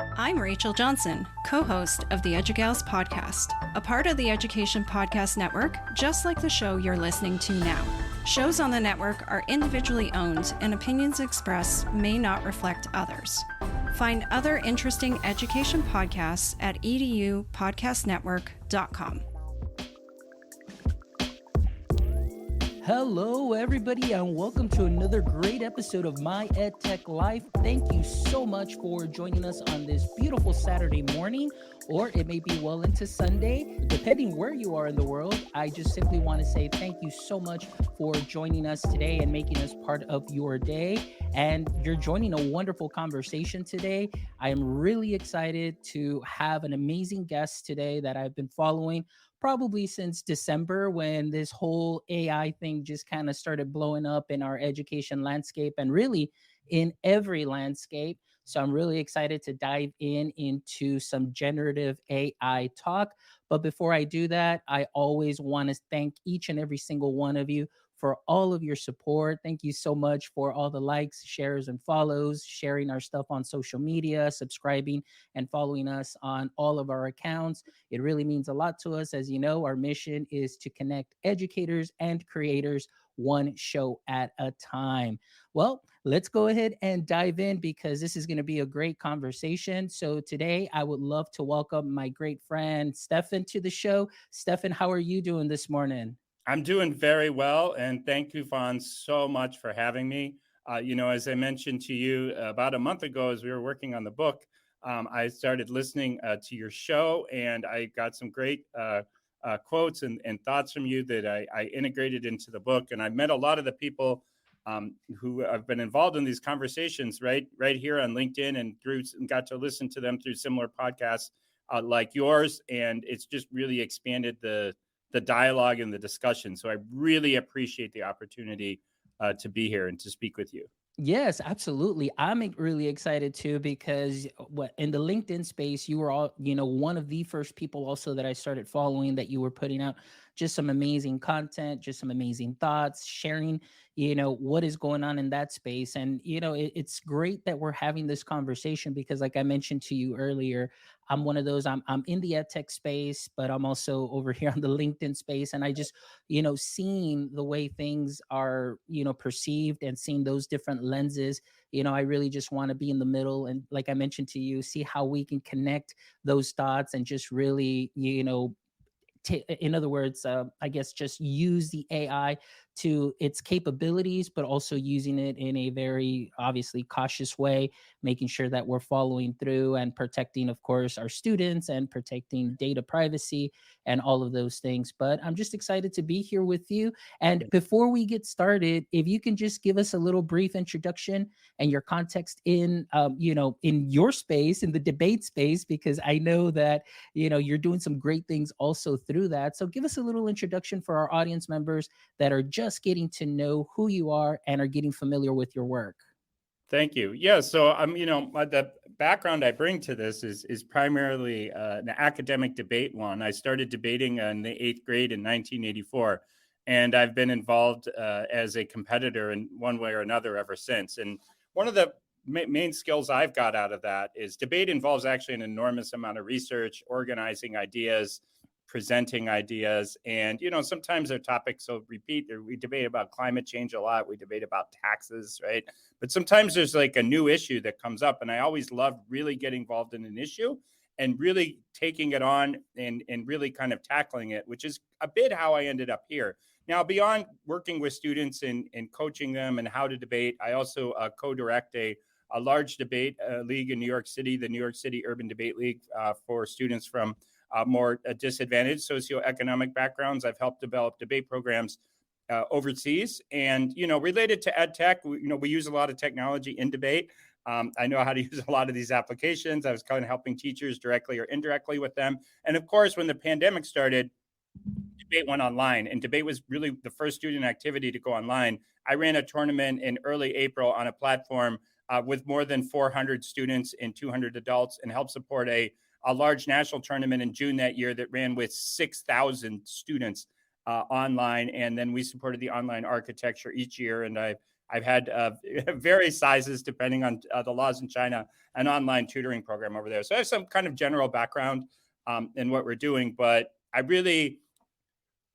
I'm Rachel Johnson, co-host of the EduGals podcast, a part of the Education Podcast Network, just like the show you're listening to now. Shows on the network are individually owned, and opinions expressed may not reflect others. Find other interesting education podcasts at edupodcastnetwork.com. Hello, everybody, and welcome to another great episode of My EdTech Life. Thank you so much for joining us on this beautiful Saturday morning, or it may be well into Sunday, depending where you are in the world. I just simply want to say thank you so much for joining us today and making us part of your day. And you're joining a wonderful conversation today. I am really excited to have an amazing guest today that I've been following probably since December, when this whole AI thing just kind of started blowing up in our education landscape and really in every landscape. So I'm really excited to dive into some generative AI talk. But before I do that, I always want to thank each and every single one of you for all of your support. Thank you so much for all the likes, shares, and follows, sharing our stuff on social media, subscribing and following us on all of our accounts. It really means a lot to us. As you know, our mission is to connect educators and creators one show at a time. Well, let's go ahead and dive in because this is going to be a great conversation. So today I would love to welcome my great friend Stefan to the show. Stefan, how are you doing this morning? I'm doing very well, and thank you, Fawn, so much for having me. As I mentioned to you about a month ago, as we were working on the book, I started listening to your show, and I got some great quotes and thoughts from you that I integrated into the book. And I met a lot of the people who have been involved in these conversations right here on LinkedIn, and got to listen to them through similar podcasts like yours, and it's just really expanded the dialogue and the discussion. So I really appreciate the opportunity to be here and to speak with you. Yes, absolutely. I'm really excited too because what in the LinkedIn space, you were all, one of the first people also that I started following, that you were putting out just some amazing content, just some amazing thoughts, sharing, what is going on in that space. And, it's great that we're having this conversation because, like I mentioned to you earlier, I'm one of those, I'm in the ed tech space, but I'm also over here on the LinkedIn space. And I just, seeing the way things are, perceived and seeing those different lenses, I really just want to be in the middle. And like I mentioned to you, see how we can connect those dots and just really, in other words, I guess just use the AI to its capabilities, but also using it in a very obviously cautious way, making sure that we're following through and protecting, of course, our students and protecting data privacy and all of those things. But I'm just excited to be here with you. And before we get started, if you can just give us a little brief introduction and your context in, in your space, in the debate space, because I know that you're doing some great things also through that. So give us a little introduction for our audience members that are just getting to know who you are and are getting familiar with your work. Thank you. Yeah, so the background I bring to this is primarily an academic debate one. I started debating in the 8th grade in 1984, and I've been involved as a competitor in one way or another ever since. And one of the main skills I've got out of that is debate involves actually an enormous amount of research, organizing ideas, presenting ideas. And, sometimes our topics will repeat. We debate about climate change a lot. We debate about taxes, right? But sometimes there's like a new issue that comes up. And I always love really getting involved in an issue and really taking it on and really kind of tackling it, which is a bit how I ended up here. Now, beyond working with students and coaching them and how to debate, I also co-direct a large debate league in New York City, the New York City Urban Debate League, for students from more disadvantaged socioeconomic backgrounds. I've helped develop debate programs overseas, and related to ed tech. We use a lot of technology in debate. I know how to use a lot of these applications. I was kind of helping teachers directly or indirectly with them. And of course, when the pandemic started, debate went online, and debate was really the first student activity to go online. I ran a tournament in early April on a platform with more than 400 students and 200 adults, and helped support a large national tournament in June that year that ran with 6,000 students online. And then we supported the online architecture each year. And I've had various sizes depending on the laws in China, an online tutoring program over there. So I have some kind of general background in what we're doing. But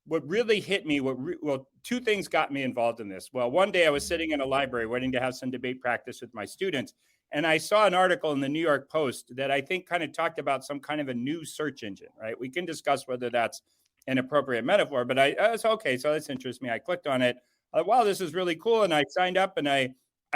what really hit me, well, two things got me involved in this. Well, one day I was sitting in a library waiting to have some debate practice with my students, and I saw an article in the New York Post that I think kind of talked about some kind of a new search engine, right? We can discuss whether that's an appropriate metaphor, but I was okay. So this interests me. I clicked on it. Wow, this is really cool. And I signed up and I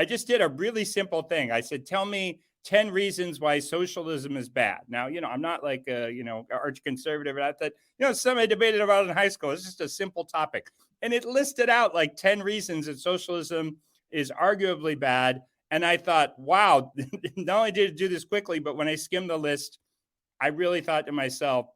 just did a really simple thing. I said, tell me 10 reasons why socialism is bad. Now, I'm not like a, arch conservative that, somebody debated about in high school. It's just a simple topic. And it listed out like 10 reasons that socialism is arguably bad. And I thought, wow, not only did it do this quickly, but when I skimmed the list, I really thought to myself,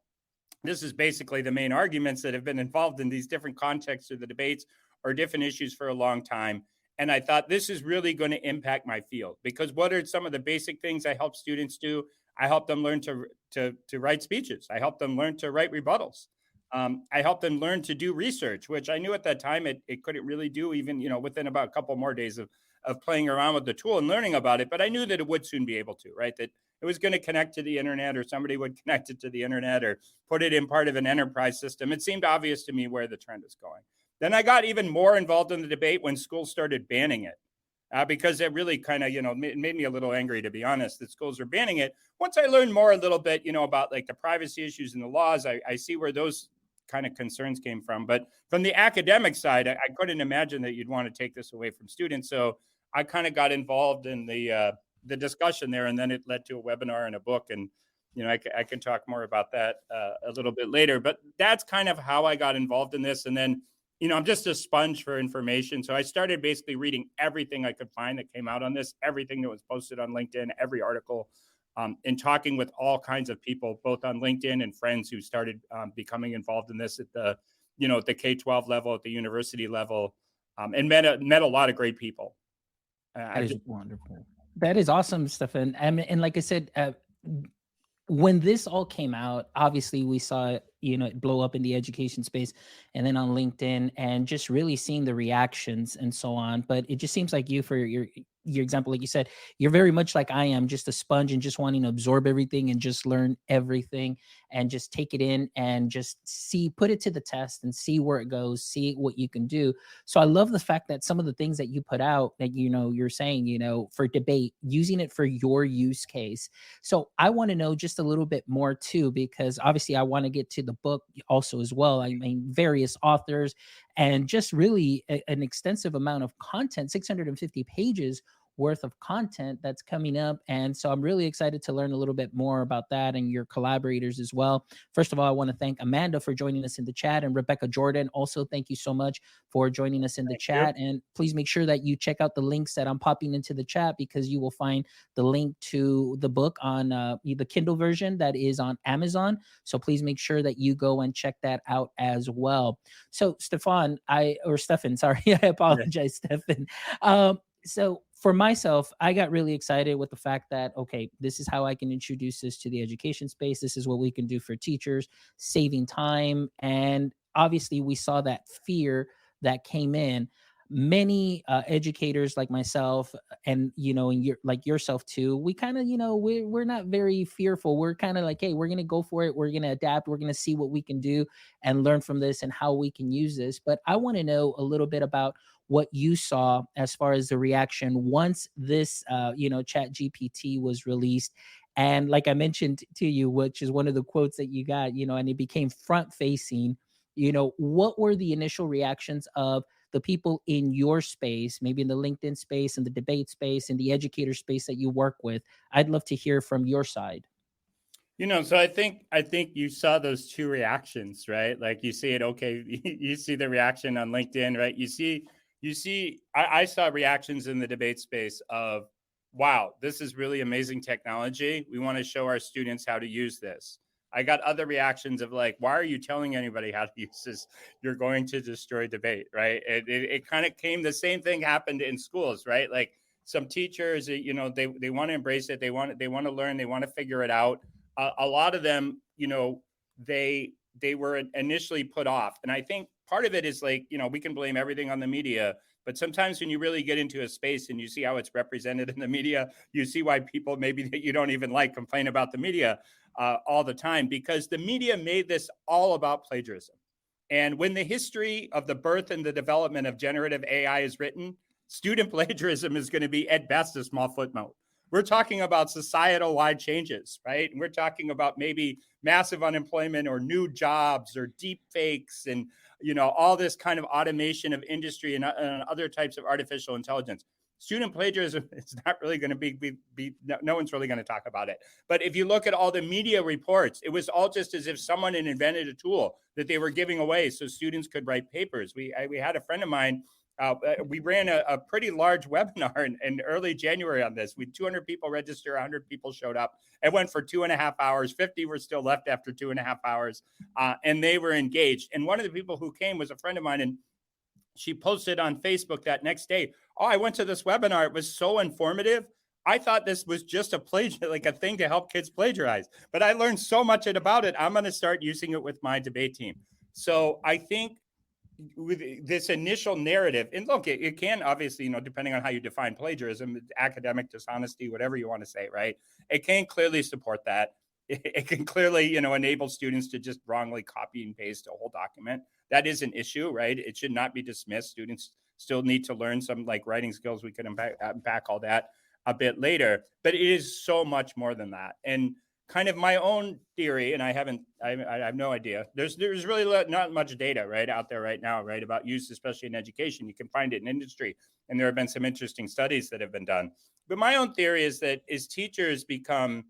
this is basically the main arguments that have been involved in these different contexts of the debates or different issues for a long time. And I thought this is really going to impact my field, because what are some of the basic things I help students do? I help them learn to write speeches. I help them learn to write rebuttals. I help them learn to do research, which I knew at that time it couldn't really do, even within about a couple more days of playing around with the tool and learning about it. But I knew that it would soon be able to, right? That it was going to connect to the internet, or somebody would connect it to the internet, or put it in part of an enterprise system. It seemed obvious to me where the trend is going. Then I got even more involved in the debate when schools started banning it, because it really kind of, made me a little angry, to be honest, that schools are banning it. Once I learned more a little bit, about like the privacy issues and the laws, I see where those kind of concerns came from. But from the academic side, I couldn't imagine that you'd want to take this away from students. So I kind of got involved in the discussion there, and then it led to a webinar and a book. And I can talk more about that a little bit later. But that's kind of how I got involved in this. And then I'm just a sponge for information. So I started basically reading everything I could find that came out on this, everything that was posted on LinkedIn, every article, and talking with all kinds of people, both on LinkedIn and friends who started becoming involved in this at the, at the K-12 level, at the university level, and met a lot of great people. That is wonderful. That is awesome, Stefan. And like I said, when this all came out, obviously we saw it blow up in the education space, and then on LinkedIn, and just really seeing the reactions and so on. But it just seems like you, for your example, like you said, you're very much like I am, just a sponge and just wanting to absorb everything and just learn everything and just take it in and just put it to the test and see where it goes, see what you can do. So I love the fact that some of the things that you put out that, you're saying, for debate, using it for your use case. So I want to know just a little bit more too, because obviously I want to get to the book also as well. I mean, various authors and just really an extensive amount of content, 650 pages worth of content that's coming up. And so I'm really excited to learn a little bit more about that and your collaborators as well. First of all, I want to thank Amanda for joining us in the chat, and Rebecca Jordan. Also, thank you so much for joining us in the chat. And please make sure that you check out the links that I'm popping into the chat, because you will find the link to the book on the Kindle version that is on Amazon. So please make sure that you go and check that out as well. So Stefan, sorry, I apologize, Stefan. So for myself, I got really excited with the fact that, okay, this is how I can introduce this to the education space. This is what we can do for teachers, saving time. And obviously we saw that fear that came in. Many educators like myself, and and like yourself too, we kind of we're not very fearful. We're kind of like, hey, we're gonna go for it, we're gonna adapt, we're gonna see what we can do and learn from this and how we can use this. But I want to know a little bit about what you saw as far as the reaction once this Chat GPT was released. And like I mentioned to you, which is one of the quotes that you got, and it became front facing. What were the initial reactions of the people in your space, maybe in the LinkedIn space and the debate space and the educator space that you work with? I'd love to hear from your side. So I think you saw those two reactions, right? Like you see it, okay, you see the reaction on LinkedIn, right? I saw reactions in the debate space of, wow, this is really amazing technology. We want to show our students how to use this. I got other reactions of like, why are you telling anybody how to use this? You're going to destroy debate, right? It kind of came, the same thing happened in schools, right? Like some teachers, they want to embrace it. They want to learn. They want to figure it out. A lot of them, they were initially put off. And I think part of it is like, we can blame everything on the media. But sometimes when you really get into a space and you see how it's represented in the media, you see why people maybe that you don't even like complain about the media all the time, because the media made this all about plagiarism. And when the history of the birth and the development of generative AI is written, student plagiarism is going to be at best a small footnote. We're talking about societal wide changes, right? And we're talking about maybe massive unemployment or new jobs or deep fakes and, all this kind of automation of industry and other types of artificial intelligence. Student plagiarism is not really going to be no one's really going to talk about it. But if you look at all the media reports, it was all just as if someone had invented a tool that they were giving away so students could write papers. We had a friend of mine. We ran a pretty large webinar in early January on this. We had 200 people register, 100 people showed up. It went for 2.5 hours. 50 were still left after 2.5 hours, and they were engaged. And one of the people who came was a friend of mine, and she posted on Facebook that next day, "Oh, I went to this webinar. It was so informative. I thought this was just like a thing to help kids plagiarize, but I learned so much about it. I'm going to start using it with my debate team." So I think with this initial narrative, and look, it can obviously, depending on how you define plagiarism, academic dishonesty, whatever you want to say, right? It can clearly support that. It can clearly, enable students to just wrongly copy and paste a whole document. That is an issue, right? It should not be dismissed. Students still need to learn some like writing skills. We could unpack all that a bit later, but it is so much more than that. And kind of my own theory, and I have no idea. There's really not much data right out there right now, right, about use, especially in education. You can find it in industry, and there have been some interesting studies that have been done. But my own theory is that as teachers become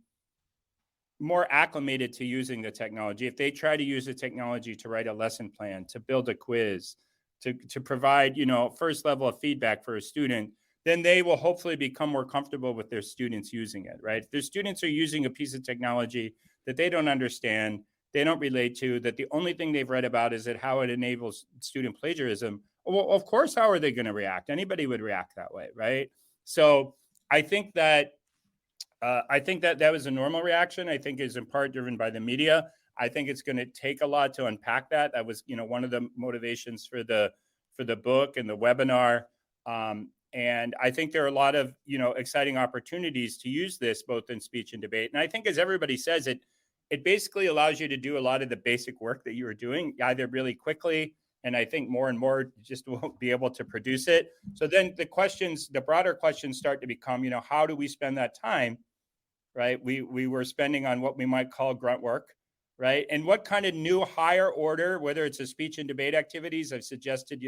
more acclimated to using the technology, if they try to use the technology to write a lesson plan, to build a quiz, to provide, first level of feedback for a student, then they will hopefully become more comfortable with their students using it, right? If their students are using a piece of technology that they don't understand, they don't relate to, that the only thing they've read about is that how it enables student plagiarism, well, of course, how are they going to react? Anybody would react that way, right? So I think that that was a normal reaction. I think is in part driven by the media. I think it's going to take a lot to unpack that. That was, one of the motivations for the book and the webinar. And I think there are a lot of, exciting opportunities to use this both in speech and debate. And I think, as everybody says, it basically allows you to do a lot of the basic work that you were doing either really quickly, and I think more and more just won't be able to produce it. So then the broader questions start to become, how do we spend that time? Right? We were spending on what we might call grunt work, right? And what kind of new higher order, whether it's a speech and debate activities, I've suggested,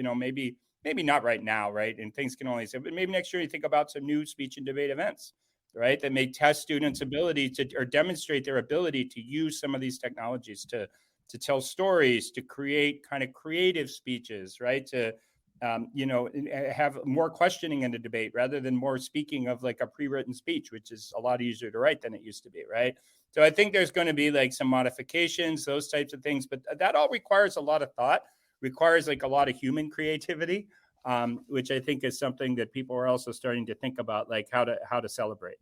maybe not right now, right? And things can only say, but maybe next year you think about some new speech and debate events, right? That may test students' ability to, or demonstrate their ability to use some of these technologies to tell stories, to create kind of creative speeches, right? To have more questioning in the debate rather than more speaking of like a pre-written speech, which is a lot easier to write than it used to be, right? So I think there's going to be like some modifications, those types of things, but that all requires a lot of thought, requires like a lot of human creativity, which I think is something that people are also starting to think about, like how to celebrate.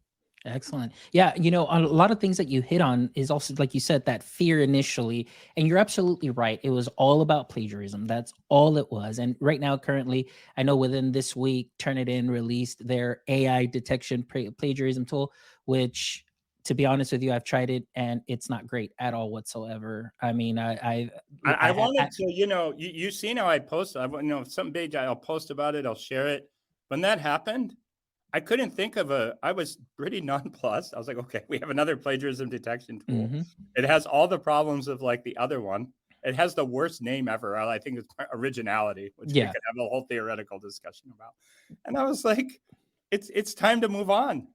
Excellent. Yeah, a lot of things that you hit on is also, like you said, that fear initially. And you're absolutely right. It was all about plagiarism. That's all it was. And right now, currently, I know within this week, Turnitin released their AI detection plagiarism tool, which, to be honest with you, I've tried it and it's not great at all whatsoever. I mean, I wanted to, you've seen how I post, if something big, I'll post about it, I'll share it. When that happened, I couldn't think of I was pretty nonplussed. I was like, okay, we have another plagiarism detection tool. Mm-hmm. It has all the problems of like the other one. It has the worst name ever. I think it's originality, which we could have a whole theoretical discussion about. And I was like, it's time to move on.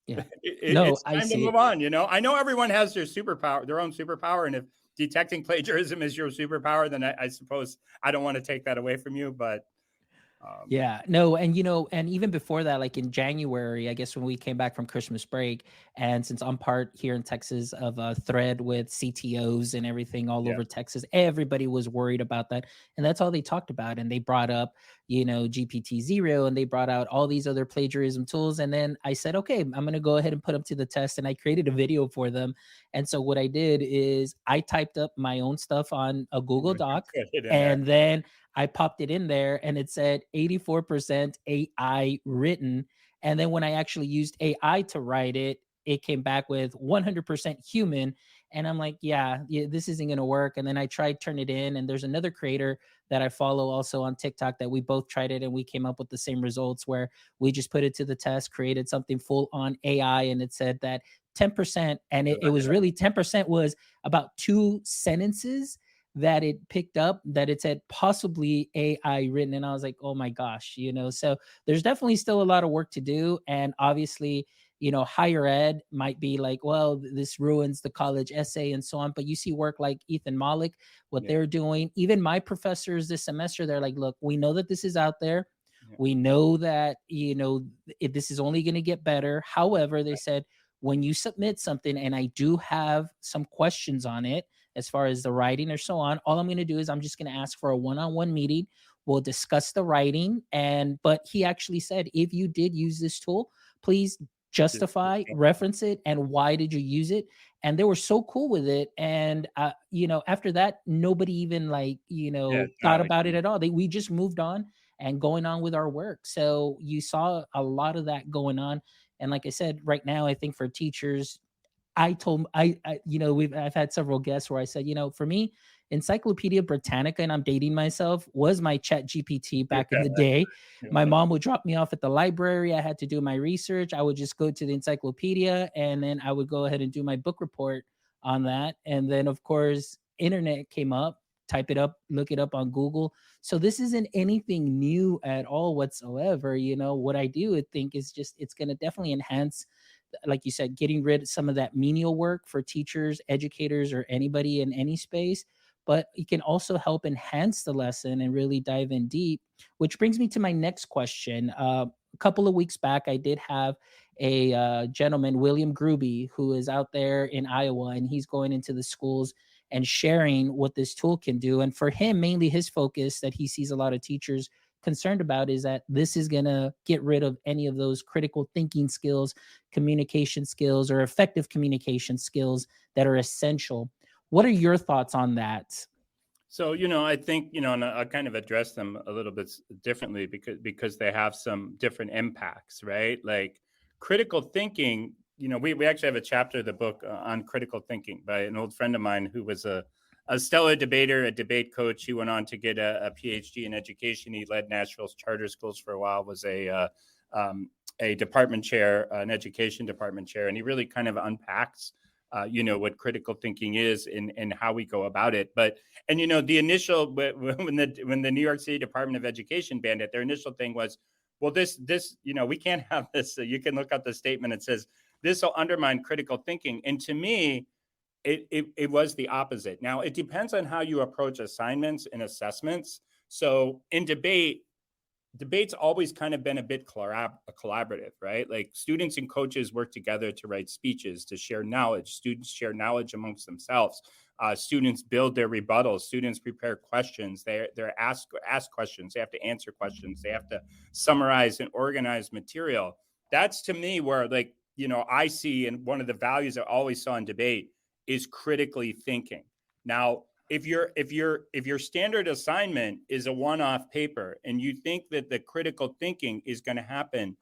Yeah. It's time to move on. I know everyone has their own superpower. And if detecting plagiarism is your superpower, then I suppose I don't want to take that away from you, but and even before that, like in January, I guess when we came back from Christmas break, and since I'm part here in Texas of a thread with CTOs and everything all over Texas, everybody was worried about that. And that's all they talked about. And they brought up, GPT-0, and they brought out all these other plagiarism tools. And then I said, okay, I'm going to go ahead and put them to the test. And I created a video for them. And so what I did is I typed up my own stuff on a Google Doc, and then I popped it in there and it said 84% AI written. And then when I actually used AI to write it, it came back with 100% human. And I'm like, yeah, this isn't going to work. And then I tried turn it in. And there's another creator that I follow also on TikTok that we both tried it and we came up with the same results where we just put it to the test, created something full on AI, and it said that 10%, and it was really 10% was about two sentences that it picked up that it said possibly AI written. And I was like, oh my gosh, so there's definitely still a lot of work to do. And obviously, higher ed might be like, well, this ruins the college essay and so on. But you see work like Ethan Malik, what Yeah. they're doing. Even my professors this semester, they're like, look, we know that this is out there. Yeah. We know that, this is only going to get better. However, they said, when you submit something and I do have some questions on it, as far as the writing or so on, all I'm going to do is I'm just going to ask for a one-on-one meeting. We'll discuss the writing. But he actually said, if you did use this tool, please justify, reference it, and why did you use it? And they were so cool with it. And after that, nobody even Yeah, thought not like about it at all. We just moved on and going on with our work. So you saw a lot of that going on. And like I said, right now, I think for teachers, I told I I've had several guests where I said, for me, Encyclopedia Britannica, and I'm dating myself, was my Chat GPT yeah, back in the day. yeah, My mom would drop me off at the library. I had to do my research. I would just go to the encyclopedia and then I would go ahead and do my book report on that. And then of course, internet came up, type it up, look it up on Google. So this isn't anything new at all whatsoever. What I do I think is just it's going to definitely enhance, like you said, getting rid of some of that menial work for teachers, educators, or anybody in any space. But it can also help enhance the lesson and really dive in deep, which brings me to my next question. A couple of weeks back, I did have a gentleman, William Gruby, who is out there in Iowa, and he's going into the schools and sharing what this tool can do. And for him, mainly his focus that he sees a lot of teachers concerned about is that this is going to get rid of any of those critical thinking skills, communication skills, or effective communication skills that are essential. What are your thoughts on that? So, I think, and I'll kind of address them a little bit differently because they have some different impacts, right? Like critical thinking, we actually have a chapter of the book on critical thinking by an old friend of mine who was a stellar debater, a debate coach. He went on to get a PhD in education. He led Nashville's charter schools for a while, was a department chair, an education department chair, and he really kind of unpacks what critical thinking is and how we go about it. But the initial when the New York City Department of Education banned it, their initial thing was, well, this we can't have this. So you can look up the statement. It says this will undermine critical thinking, and to me, it was the opposite. Now it depends on how you approach assignments and assessments. So in debate's always kind of been a bit collaborative, right? Like students and coaches work together to write speeches, to share knowledge. Students share knowledge amongst themselves. Students build their rebuttals. Students prepare questions. They're ask questions. They have to answer questions. They have to summarize and organize material. That's to me where I see, and one of the values I always saw in debate is critically thinking. Now, if your standard assignment is a one-off paper and you think that the critical thinking is going to happen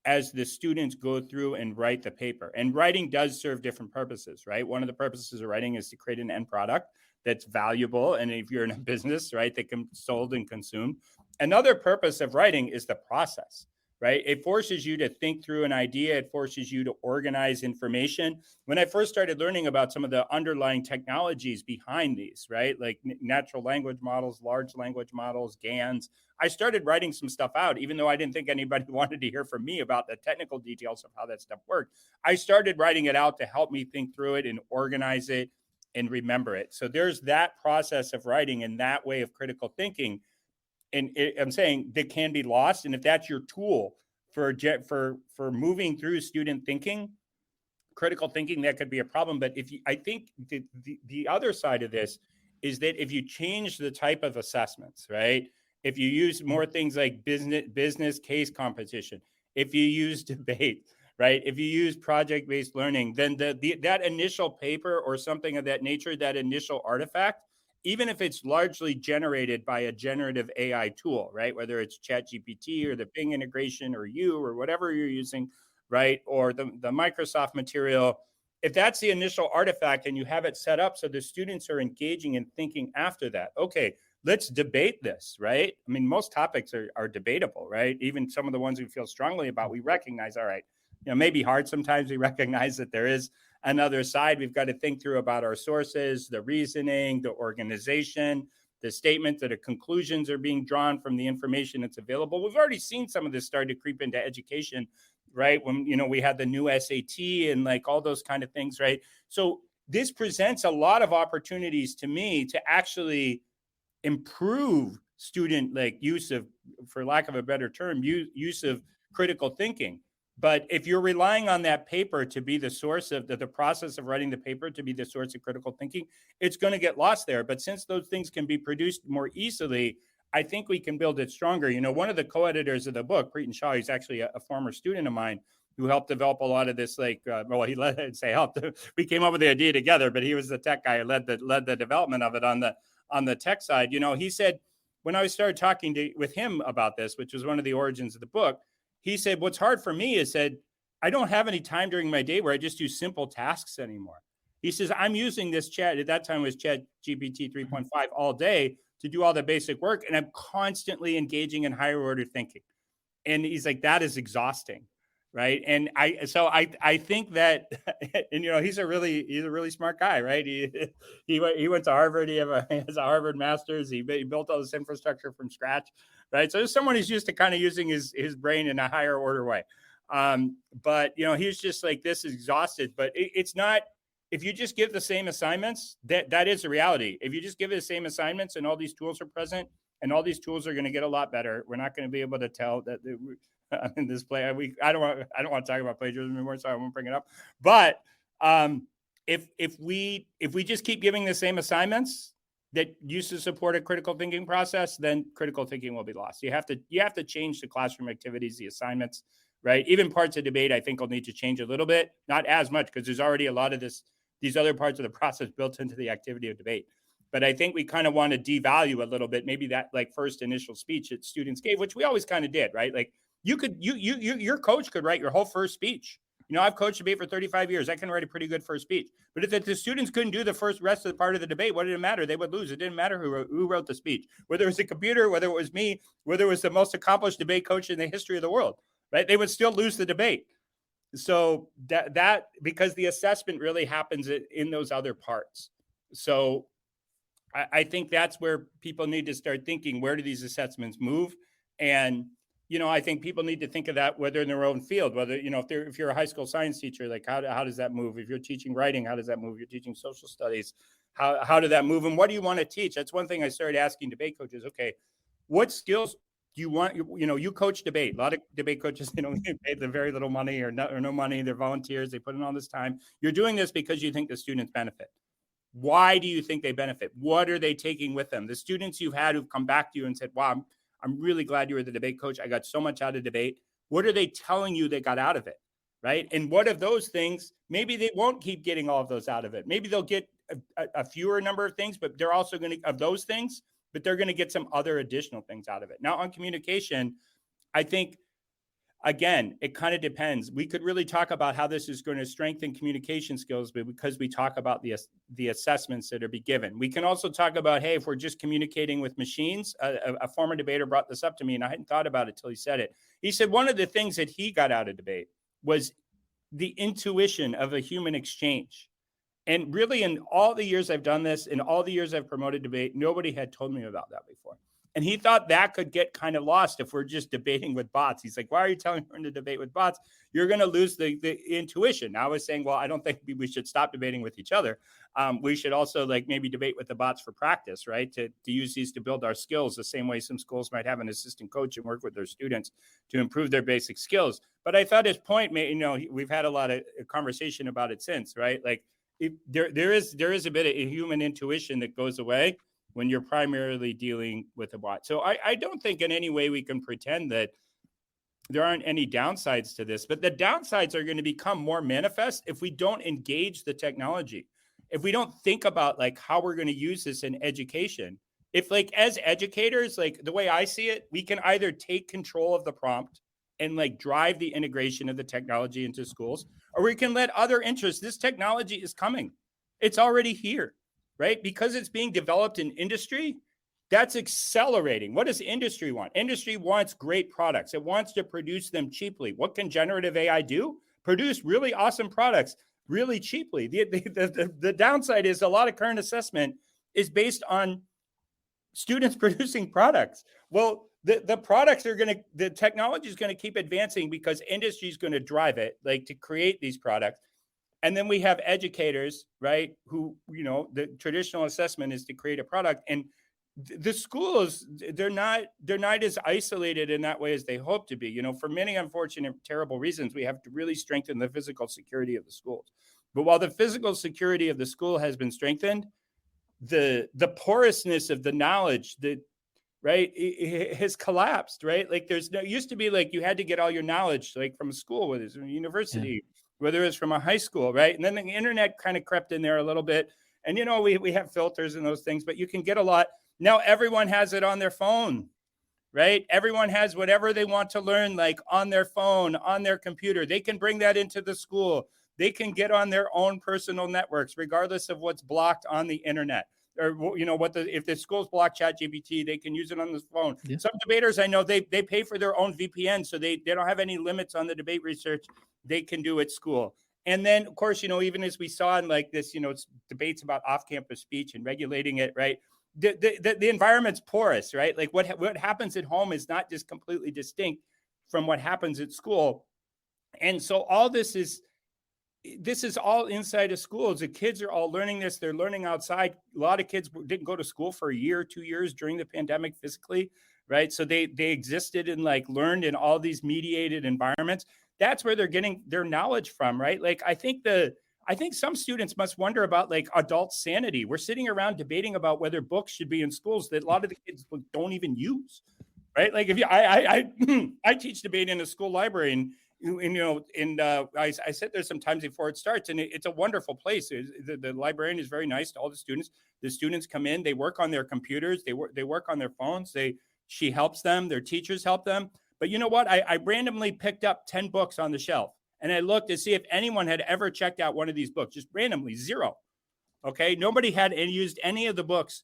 as the students go through and write the paper, and writing does serve different purposes, right? One of the purposes of writing is to create an end product that's valuable, and if you're in a business, right, that can be sold and consumed. Another purpose of writing is the process, right? It forces you to think through an idea. It forces you to organize information. When I first started learning about some of the underlying technologies behind these, right, like natural language models, large language models, GANs, I started writing some stuff out, even though I didn't think anybody wanted to hear from me about the technical details of how that stuff worked. I started writing it out to help me think through it and organize it and remember it. So there's that process of writing and that way of critical thinking. And I'm saying that can be lost. And if that's your tool for moving through student thinking, critical thinking, that could be a problem. But I think the other side of this is that if you change the type of assessments, right? If you use more things like business case competition, if you use debate, right? If you use project-based learning, then that initial paper or something of that nature, that initial artifact even if it's largely generated by a generative AI tool, right? Whether it's ChatGPT or the Bing integration or you or whatever you're using, right? Or the Microsoft material, if that's the initial artifact and you have it set up so the students are engaging and thinking after that, okay, let's debate this, right? I mean, most topics are debatable, right? Even some of the ones we feel strongly about, we recognize, all right, maybe hard sometimes, we recognize that there is another side. We've got to think through about our sources, the reasoning, the organization, the statement that the conclusions are being drawn from the information that's available. We've already seen some of this start to creep into education, right? When, we had the new SAT and like all those kind of things, right? So this presents a lot of opportunities to me to actually improve student use of, for lack of a better term, use of critical thinking. But if you're relying on that paper to be the source of the process of writing the paper to be the source of critical thinking, it's going to get lost there. But since those things can be produced more easily, I think we can build it stronger. One of the co-editors of the book, Preeton Shaw, he's actually a former student of mine who helped develop a lot of this, helped. We came up with the idea together, but he was the tech guy who led the development of it on the tech side. He said, when I started talking with him about this, which was one of the origins of the book, he said, what's hard for me is that I don't have any time during my day where I just do simple tasks anymore. He says, I'm using this chat, at that time it was ChatGPT 3.5 all day to do all the basic work. And I'm constantly engaging in higher order thinking. And he's like, that is exhausting. Right. And I think that, and, he's a really smart guy, right? He went to Harvard. He has a Harvard master's. He built all this infrastructure from scratch. Right. So there's someone who's used to kind of using his brain in a higher order way. But, he's just like, this is exhausted, but it's not, if you just give the same assignments, that is the reality. If you just give it the same assignments and all these tools are present and all these tools are going to get a lot better, we're not going to be able to tell that in this play. I don't want to talk about plagiarism anymore, so I won't bring it up. But if we just keep giving the same assignments that used to support a critical thinking process, then critical thinking will be lost. You have to change the classroom activities, the assignments, right? Even parts of debate, I think, will need to change a little bit, not as much, because there's already a lot of these other parts of the process built into the activity of debate. But I think we kind of want to devalue a little bit, maybe that first initial speech that students gave, which we always kind of did, right? Your coach could write your whole first speech. I've coached debate for 35 years. I can write a pretty good first speech. But if the students couldn't do the rest of the part of the debate, what did it matter? They would lose. It didn't matter who wrote the speech, whether it was a computer, whether it was me, whether it was the most accomplished debate coach in the history of the world, right? They would still lose the debate. So that because the assessment really happens in those other parts. So I think that's where people need to start thinking, where do these assessments move? And I think people need to think of that, whether in their own field, whether, if you're a high school science teacher, how does that move? If you're teaching writing, how does that move? You're teaching social studies, how did that move? And what do you want to teach? That's one thing I started asking debate coaches. Okay, what skills do you want? You coach debate. A lot of debate coaches, get paid very little money or no money. They're volunteers. They put in all this time. You're doing this because you think the students benefit. Why do you think they benefit? What are they taking with them? The students you've had who've come back to you and said, wow, I'm really glad you were the debate coach. I got so much out of debate. What are they telling you they got out of it, right? And what of those things, maybe they won't keep getting all of those out of it. Maybe they'll get a fewer number of things, but they're also going to, of those things, but they're going to get some other additional things out of it. Now on communication, I think, again, it kind of depends. We could really talk about how this is going to strengthen communication skills, but because we talk about the assessments that are be given. We can also talk about, hey, if we're just communicating with machines, a former debater brought this up to me and I hadn't thought about it till he said it. He said one of the things that he got out of debate was the intuition of a human exchange. And really, in all the years I've done this, in all the years I've promoted debate, nobody had told me about that before. And he thought that could get kind of lost if we're just debating with bots. He's like, why are you telling me to debate with bots? You're going to lose the intuition. Now I was saying, well, I don't think we should stop debating with each other. We should also maybe debate with the bots for practice, right? To use these to build our skills the same way some schools might have an assistant coach and work with their students to improve their basic skills. But I thought his point, we've had a lot of conversation about it since, right? There is a bit of human intuition that goes away when you're primarily dealing with a bot. So I don't think in any way we can pretend that there aren't any downsides to this, but the downsides are going to become more manifest if we don't engage the technology. if we don't think about like how we're going to use this in education, if like as educators, like the way I see it, we can either take control of the prompt and like drive the integration of the technology into schools, or we can let other interests. This technology is coming. It's already here, right? Because it's being developed in industry, that's accelerating. What does industry want? Industry wants great products. It wants to produce them cheaply. What can generative AI do? Produce really awesome products really cheaply. The downside is a lot of current assessment is based on students producing products. Well, the products are going to, the technology is going to keep advancing because industry is going to drive it, like to create these products. And then we have educators, right, who, you know, the traditional assessment is to create a product. And the schools, they're not as isolated in that way as they hope to be. You know, for many unfortunate, terrible reasons, we have to really strengthen the physical security of the schools. But while the physical security of the school has been strengthened, the porousness of the knowledge that, right, it has collapsed, right? Like there's no, used to be like you had to get all your knowledge like from a school, whether it's from a university, whether it's from a high school, right? And then the internet kind of crept in there a little bit. And, you know, we have filters and those things, but you can get a lot. Now everyone has it on their phone, right? Everyone has whatever they want to learn, like on their phone, on their computer. They can bring that into the school. They can get on their own personal networks, regardless of what's blocked on the internet. Or, you know, if the schools block ChatGPT, they can use it on the phone. Yeah. Some debaters I know, they pay for their own VPN, so they don't have any limits on the debate research they can do at school. And then, of course, you know, even as we saw in like this, you know, it's debates about off-campus speech and regulating it, right? The environment's porous, right? Like what happens at home is not just completely distinct from what happens at school. And so all this is all inside of schools. The kids are all learning this. They're learning outside. A lot of kids didn't go to school for a year, 2 years during the pandemic physically, right? So they existed and like learned in all these mediated environments. That's where they're getting their knowledge from, right? Like I think some students must wonder about like adult sanity. We're sitting around debating about whether books should be in schools that a lot of the kids don't even use, right? Like if you, I teach debate in a school library, and you know, and I sit there sometimes before it starts, and it's a wonderful place. The librarian is very nice to all the students. The students come in, they work on their computers, they work on their phones. She helps them. Their teachers help them. But you know what? I randomly picked up 10 books on the shelf, and I looked to see if anyone had ever checked out one of these books. Just randomly, zero. Okay, nobody had used any of the books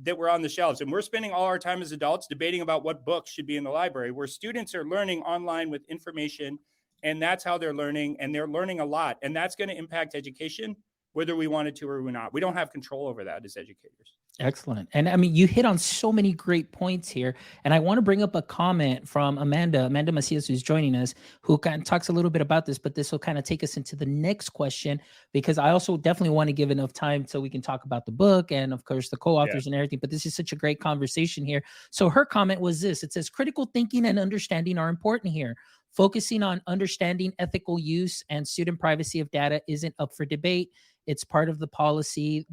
that were on the shelves. And we're spending all our time as adults debating about what books should be in the library, where students are learning online with information, and that's how they're learning, and they're learning a lot. And that's going to impact education, whether we wanted to or we're not. We don't have control over that as educators. Excellent. And I mean, you hit on so many great points here. And I want to bring up a comment from Amanda Macias, who's joining us, who kind of talks a little bit about this, but this will kind of take us into the next question, because I also definitely want to give enough time so we can talk about the book and of course the co-authors and everything, but this is such a great conversation here. So her comment was this: it says, critical thinking and understanding are important here. Focusing on understanding ethical use and student privacy of data isn't up for debate. It's part of the policy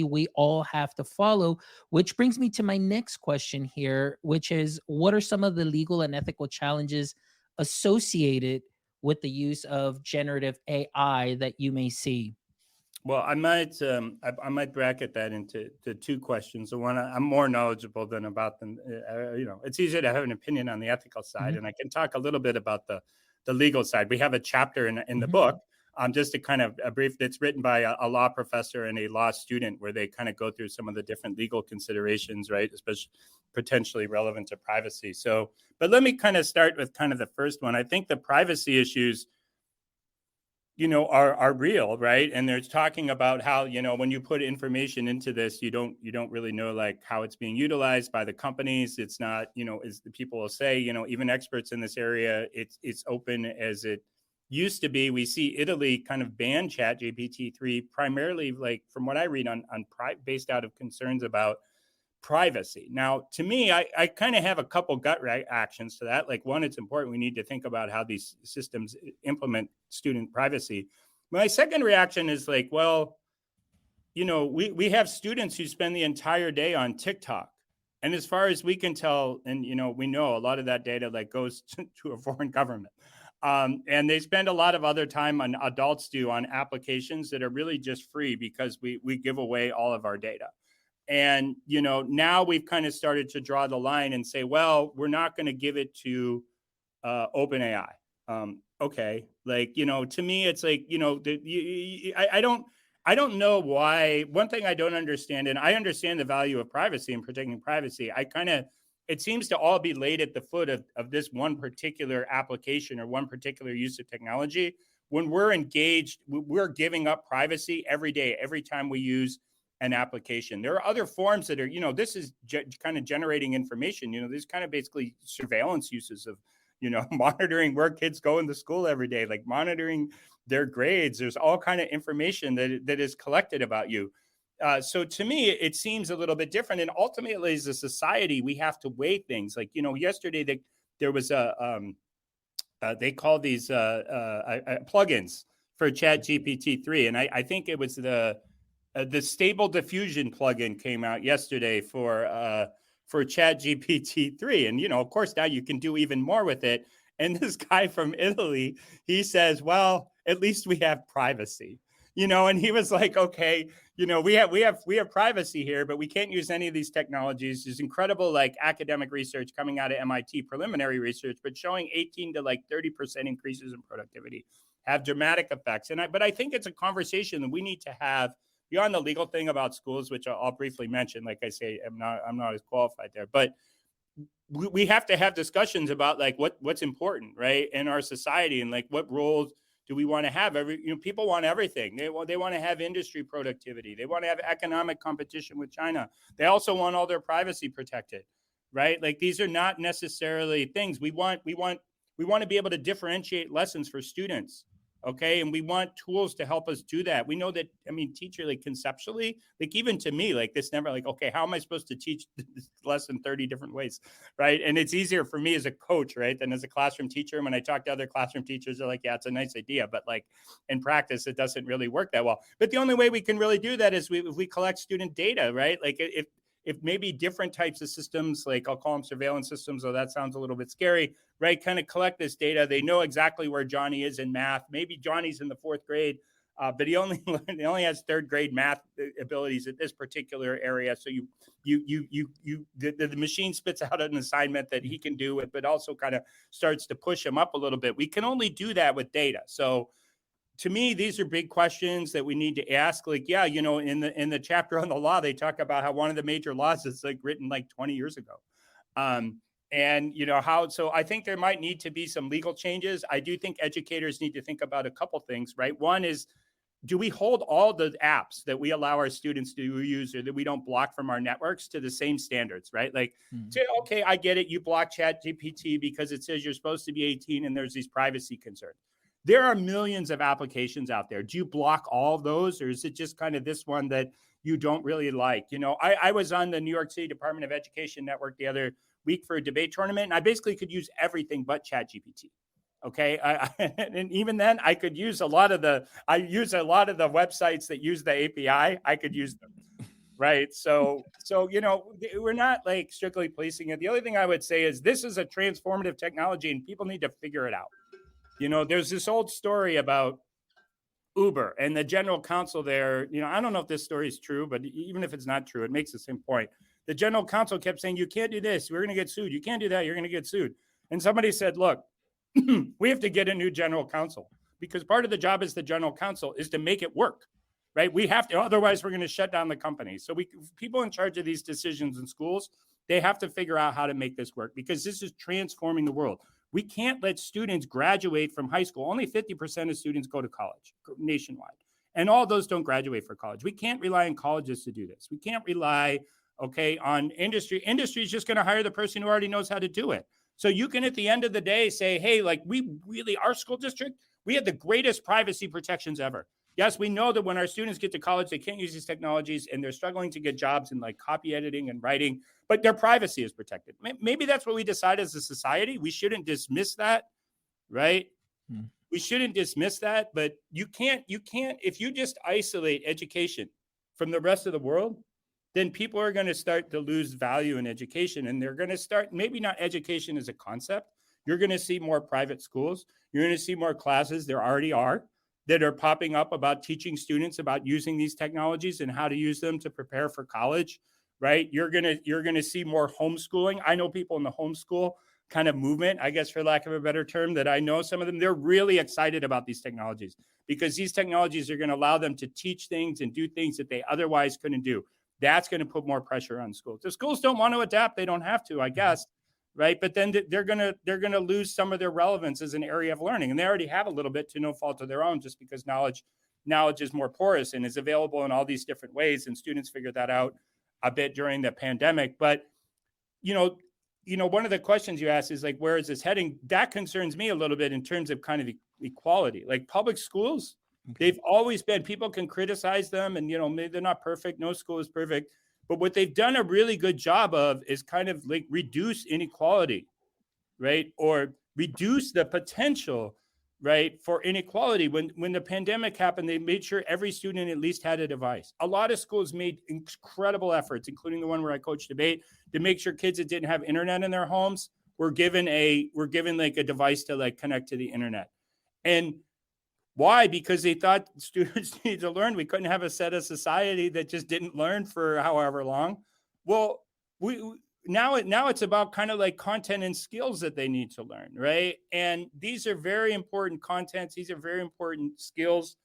we all have to follow, which brings me to my next question here, which is, what are some of the legal and ethical challenges associated with the use of generative AI that you may see? Well, I might bracket that into two questions. The one, I'm more knowledgeable than about them. You know, it's easier to have an opinion on the ethical side, and I can talk a little bit about the legal side. We have a chapter in the book, just to kind of a brief, that's written by a law professor and a law student, where they kind of go through some of the different legal considerations, right, especially potentially relevant to privacy. So, but let me kind of start with kind of the first one. I think the privacy issues, you know, are real, right? And there's talking about how, you know, when you put information into this, you don't really know like how it's being utilized by the companies. It's not, you know, as the people will say, you know, even experts in this area, it's open as it used to be. We see Italy kind of ban ChatGPT-3 primarily, like from what I read, based out of concerns about privacy. Now, to me, I kind of have a couple gut reactions to that. Like, one, it's important. We need to think about how these systems implement student privacy. My second reaction is like, well, you know, we have students who spend the entire day on TikTok. And as far as we can tell, and, you know, we know a lot of that data like goes to a foreign government. And they spend a lot of other time on adults do on applications that are really just free because we give away all of our data. And, now we've kind of started to draw the line and say, well, we're not going to give it to OpenAI. Okay. Like, to me, it's like, I don't know why. One thing I don't understand, and I understand the value of privacy and protecting privacy. It seems to all be laid at the foot of this one particular application or one particular use of technology. When we're engaged, we're giving up privacy every day, every time we use an application. There are other forms that are, this is kind of generating information. There's kind of basically surveillance uses of, monitoring where kids go into school every day, like monitoring their grades. There's all kind of information that is collected about you. So to me, it seems a little bit different. And ultimately, as a society, we have to weigh things. Like, yesterday there was they call these plugins for ChatGPT-3, and I think it was the Stable Diffusion plugin came out yesterday for ChatGPT-3, and of course now you can do even more with it. And this guy from Italy, he says, "Well, at least we have privacy." And he was like, okay, we have privacy here, but we can't use any of these technologies. There's incredible like academic research coming out of MIT, preliminary research, but showing 18 to like 30% increases in productivity have dramatic effects. But I think it's a conversation that we need to have beyond the legal thing about schools, which I'll briefly mention. Like I say, I'm not as qualified there, but we have to have discussions about like what's important, right, in our society, and like what roles do we want to have? People want everything. They want to have industry productivity. They want to have economic competition with China. They also want all their privacy protected, right? Like these are not necessarily things we want to be able to differentiate lessons for students. Okay. And we want tools to help us do that. We know that, teacher, like conceptually, like even to me, like this never like, okay, how am I supposed to teach this lesson 30 different ways? Right. And it's easier for me as a coach, right, than as a classroom teacher. And when I talk to other classroom teachers, they're like, yeah, it's a nice idea, but like in practice, it doesn't really work that well. But the only way we can really do that is if we collect student data, right? Like if maybe different types of systems, like I'll call them surveillance systems, though that sounds a little bit scary, right? Kind of collect this data. They know exactly where Johnny is in math. Maybe Johnny's in the 4th grade, but he only has 3rd grade math abilities at this particular area. So the machine spits out an assignment that he can do, but also kind of starts to push him up a little bit. We can only do that with data. So to me, these are big questions that we need to ask. Like, yeah, in the chapter on the law, they talk about how one of the major laws is like written like 20 years ago. And so I think there might need to be some legal changes. I do think educators need to think about a couple things, right? One is, do we hold all the apps that we allow our students to use or that we don't block from our networks to the same standards, right? Like, say, okay, I get it. You block ChatGPT because it says you're supposed to be 18 and there's these privacy concerns. There are millions of applications out there. Do you block all of those, or is it just kind of this one that you don't really like? I was on the New York City Department of Education network the other week for a debate tournament, and I basically could use everything but ChatGPT. Okay, and even then, I could use a lot of the websites that use the API. I could use them, right? So we're not like strictly policing it. The other thing I would say is this is a transformative technology, and people need to figure it out. There's this old story about Uber and the general counsel there. I don't know if this story is true, but even if it's not true, it makes the same point. The general counsel kept saying, you can't do this. We're going to get sued. You can't do that. You're going to get sued. And somebody said, look, we have to get a new general counsel because part of the job as the general counsel is to make it work, right? We have to, otherwise we're going to shut down the company. So people in charge of these decisions in schools, they have to figure out how to make this work because this is transforming the world. We can't let students graduate from high school. Only 50% of students go to college nationwide. And all those don't graduate for college. We can't rely on colleges to do this. We can't rely, on industry. Industry is just going to hire the person who already knows how to do it. So you can, at the end of the day, say, hey, like our school district, we have the greatest privacy protections ever. Yes, we know that when our students get to college, they can't use these technologies and they're struggling to get jobs in like copy editing and writing, but their privacy is protected. Maybe that's what we decide as a society. We shouldn't dismiss that, right? We shouldn't dismiss that, but you can't, if you just isolate education from the rest of the world, then people are going to start to lose value in education and they're going to start, maybe not education as a concept, You're going to see more private schools. You're going to see more classes. There already are that are popping up about teaching students about using these technologies and how to use them to prepare for college, right? You're going to see more homeschooling. I know people in the homeschool kind of movement, I guess, for lack of a better term, that I know some of them, they're really excited about these technologies because these technologies are going to allow them to teach things and do things that they otherwise couldn't do. That's going to put more pressure on schools. If schools don't want to adapt, they don't have to, I guess, right? But then they're gonna lose some of their relevance as an area of learning, and they already have a little bit to no fault of their own, just because knowledge is more porous and is available in all these different ways, and students figured that out a bit during the pandemic. But one of the questions you asked is like, where is this heading? That concerns me a little bit in terms of kind of equality. Like public schools, they've always been, people can criticize them and, maybe they're not perfect. No school is perfect. But what they've done a really good job of is kind of like reduce inequality, right? Or reduce the potential, right, for inequality. When the pandemic happened, they made sure every student at least had a device. A lot of schools made incredible efforts, including the one where I coach debate, to make sure kids that didn't have internet in their homes were given like a device to like connect to the internet. And why? Because they thought students needed to learn. We couldn't have a set of society that just didn't learn for however long. Well, now it's about kind of like content and skills that they need to learn, right? And these are very important contents. These are very important skills.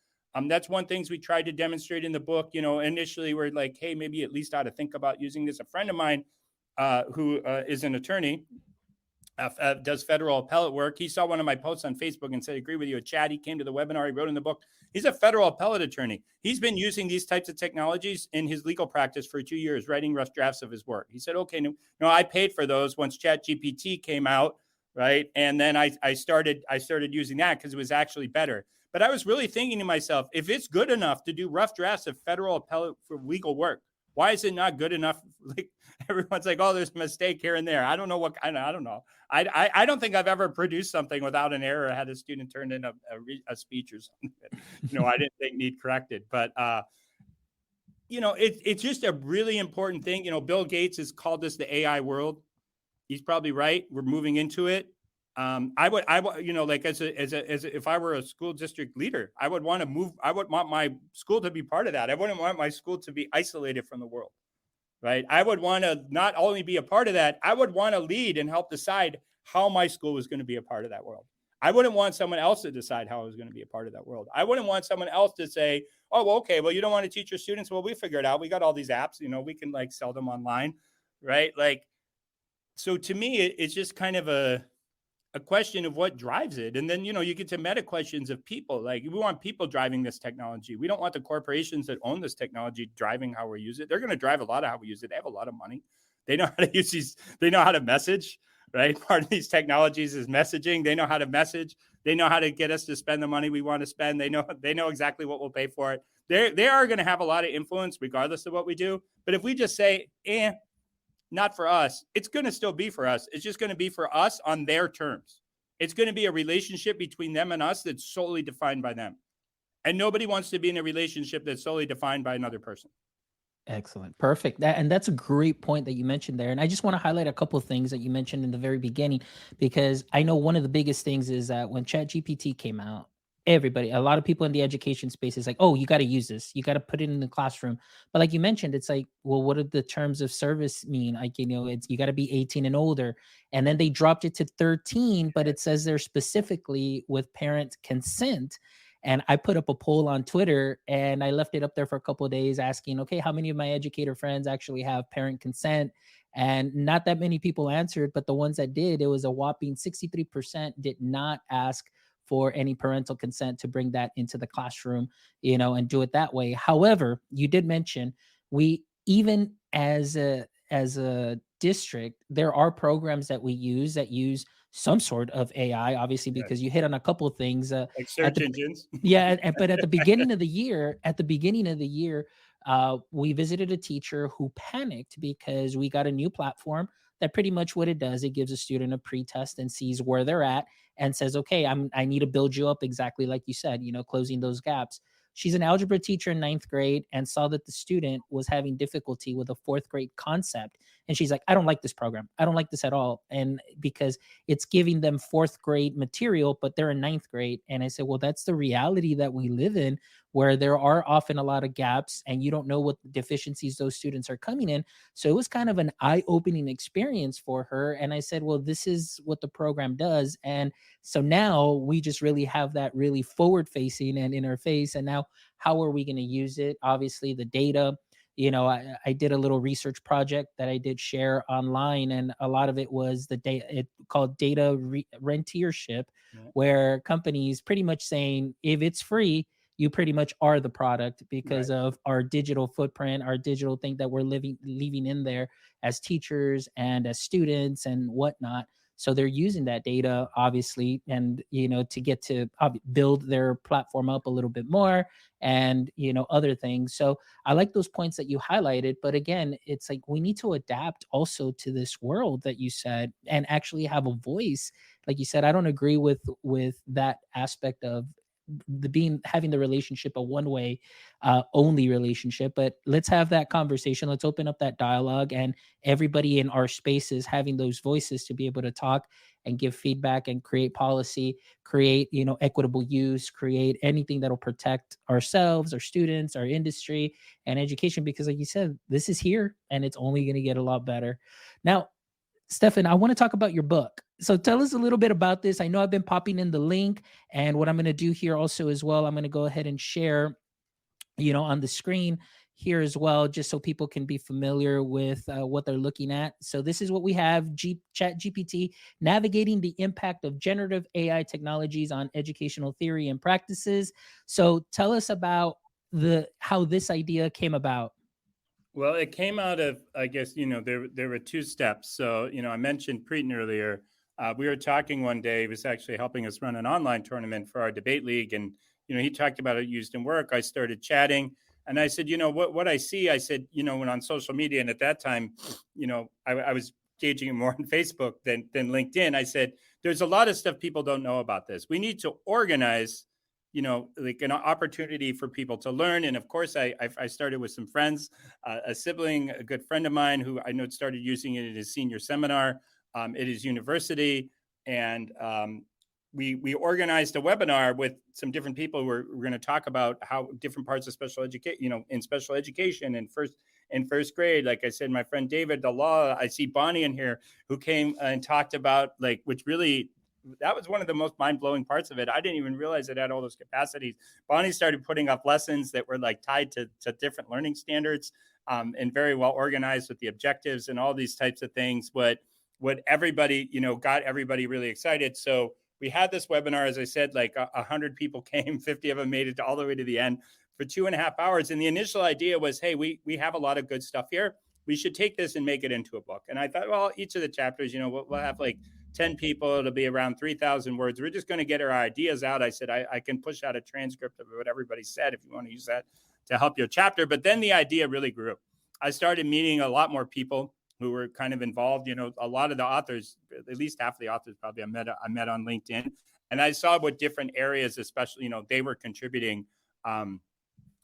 That's one things we tried to demonstrate in the book. Initially we're like, hey, maybe at least ought to think about using this. A friend of mine who is an attorney, does federal appellate work. He saw one of my posts on Facebook and said, agree with you. Chad, he came to the webinar, he wrote in the book. He's a federal appellate attorney. He's been using these types of technologies in his legal practice for 2 years, writing rough drafts of his work. He said, okay, no, I paid for those once ChatGPT came out, right? And then I started using that because it was actually better. But I was really thinking to myself, if it's good enough to do rough drafts of federal appellate for legal work, why is it not good enough? Like everyone's like, oh, there's a mistake here and there. I don't know what kind of, I don't know. I don't think I've ever produced something without an error. Had a student turned in a speech or something that, I didn't think need corrected. But, it's just a really important thing. Bill Gates has called this the AI world. He's probably right. We're moving into it. I would, like if I were a school district leader, I would want my school to be part of that. I wouldn't want my school to be isolated from the world, right? I would want to not only be a part of that, I would want to lead and help decide how my school was going to be a part of that world. I wouldn't want someone else to decide how I was going to be a part of that world. I wouldn't want someone else to say, oh, well, okay, well, you don't want to teach your students. Well, we figured it out. We got all these apps, we can like sell them online, right? Like, so to me, it's just kind of a question of what drives it. And then, you get to meta questions of people. Like, we want people driving this technology. We don't want the corporations that own this technology driving how we use it. They're going to drive a lot of how we use it. They have a lot of money. They know how to use these. They know how to message, right? Part of these technologies is messaging. They know how to message. They know how to get us to spend the money we want to spend. They know exactly what we'll pay for it. They are going to have a lot of influence regardless of what we do. But if we just say, not for us, it's going to still be for us. It's just going to be for us on their terms. It's going to be a relationship between them and us that's solely defined by them. And nobody wants to be in a relationship that's solely defined by another person. Excellent. Perfect. And that's a great point that you mentioned there. And I just want to highlight a couple of things that you mentioned in the very beginning, because I know one of the biggest things is that when ChatGPT came out, a lot of people in the education space is like, oh, you got to use this. You got to put it in the classroom. But like you mentioned, it's like, well, what do the terms of service mean? Like, you got to be 18 and older. And then they dropped it to 13, but it says there specifically with parent consent. And I put up a poll on Twitter and I left it up there for a couple of days asking, okay, how many of my educator friends actually have parent consent? And not that many people answered, but the ones that did, it was a whopping 63% did not ask for any parental consent to bring that into the classroom, and do it that way. However, you did mention even as a district, there are programs that we use that use some sort of AI, obviously, because you hit on a couple of things. Like search engines. Yeah, but at the beginning of the year, we visited a teacher who panicked because we got a new platform that pretty much what it does, it gives a student a pre-test and sees where they're at and says, okay, I need to build you up exactly like you said, closing those gaps. She's an algebra teacher in 9th grade and saw that the student was having difficulty with a 4th grade concept. And she's like, I don't like this program. I don't like this at all. And because it's giving them fourth grade material, but they're in ninth grade. And I said, well, that's the reality that we live in, where there are often a lot of gaps and you don't know what deficiencies those students are coming in. So it was kind of an eye-opening experience for her. And I said, well, this is what the program does. And so now we just really have that really forward facing and in our face. And now how are we going to use it? Obviously, the data. I did a little research project that I did share online, and a lot of it was the data, it called data rentiership, where companies pretty much saying, if it's free, you pretty much are the product because of our digital footprint, our digital thing that we're leaving in there as teachers and as students and whatnot. So they're using that data, obviously, and to get to build their platform up a little bit more, and other things. So I like those points that you highlighted. But again, it's like we need to adapt also to this world that you said, and actually have a voice. Like you said, I don't agree with that aspect of having the relationship a one way only relationship, but let's have that conversation. Let's open up that dialogue, and everybody in our spaces having those voices to be able to talk and give feedback and create policy, create equitable use, create anything that'll protect ourselves, our students, our industry, and education. Because like you said, this is here and it's only going to get a lot better. Now, Stefan, I want to talk about your book. So tell us a little bit about this. I know I've been popping in the link, and what I'm going to do here also as well, I'm going to go ahead and share, on the screen here as well, just so people can be familiar with what they're looking at. So this is what we have: Chat GPT, navigating the impact of generative AI technologies on educational theory and practices. So tell us about how this idea came about. Well, it came out of, I guess, there were two steps. So, I mentioned Preeton earlier. We were talking one day. He was actually helping us run an online tournament for our debate league. And, he talked about it used in work. I started chatting. And I said, what I see, I said, when on social media, and at that time, I was gauging it more on Facebook than LinkedIn. I said, there's a lot of stuff people don't know about this. We need to organize like an opportunity for people to learn. And of course, I started with some friends, a sibling, a good friend of mine who I know started using it at his senior seminar at his university. And we organized a webinar with some different people. We're going to talk about how different parts of special education, in special education and first grade. Like I said, my friend David, the law, I see Bonnie in here, who came and talked about, like, which really, that was one of the most mind-blowing parts of it. I didn't even realize it had all those capacities. Bonnie started putting up lessons that were like tied to different learning standards, and very well organized with the objectives and all these types of things. What everybody, got everybody really excited. So we had this webinar, as I said, like 100 people came, 50 of them made it all the way to the end for 2.5 hours. And the initial idea was, hey, we have a lot of good stuff here. We should take this and make it into a book. And I thought, well, each of the chapters, we'll have like 10 people. It'll be around 3,000 words. We're just going to get our ideas out. I said, I can push out a transcript of what everybody said if you want to use that to help your chapter. But then the idea really grew. I started meeting a lot more people who were kind of involved. A lot of the authors, at least half of the authors probably I met on LinkedIn. And I saw what different areas, especially, they were contributing, to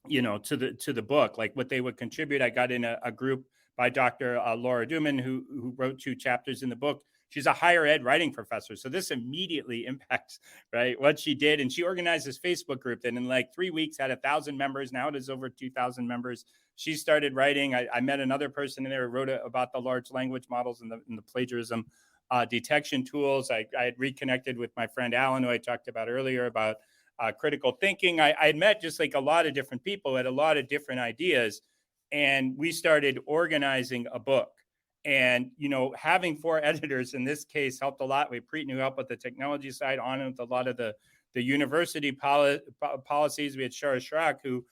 the book, like what they would contribute. I got in a group by Dr. Laura Duman, who wrote 2 chapters in the book. She's a higher ed writing professor. So this immediately impacts, right, what she did. And she organized this Facebook group that in like 3 weeks had 1,000 members. Now it is over 2,000 members. She started writing. I met another person in there who wrote about the large language models and the plagiarism detection tools. I had reconnected with my friend Alan, who I talked about earlier, about critical thinking. I had met just like a lot of different people, had a lot of different ideas. And we started organizing a book. And, having 4 editors in this case helped a lot. We Preeton, who helped with the technology side, on with a lot of the university policies. We had Shara Shrak, who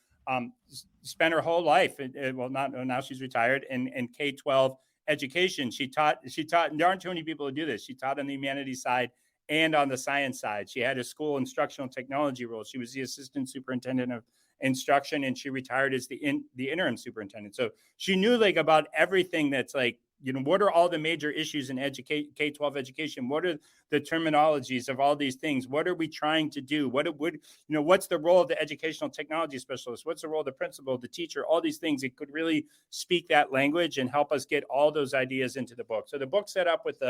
spent her whole life, now she's retired, in K-12 education. She taught, and there aren't too many people who do this. She taught on the humanities side and on the science side. She had a school instructional technology role. She was the assistant superintendent of instruction, and she retired as the interim superintendent. So she knew like about everything that's like what are all the major issues in K-12 education? What are the terminologies of all these things? What are we trying to do? What's the role of the educational technology specialist? What's the role of the principal, the teacher, all these things? It could really speak that language and help us get all those ideas into the book. So the book's set up with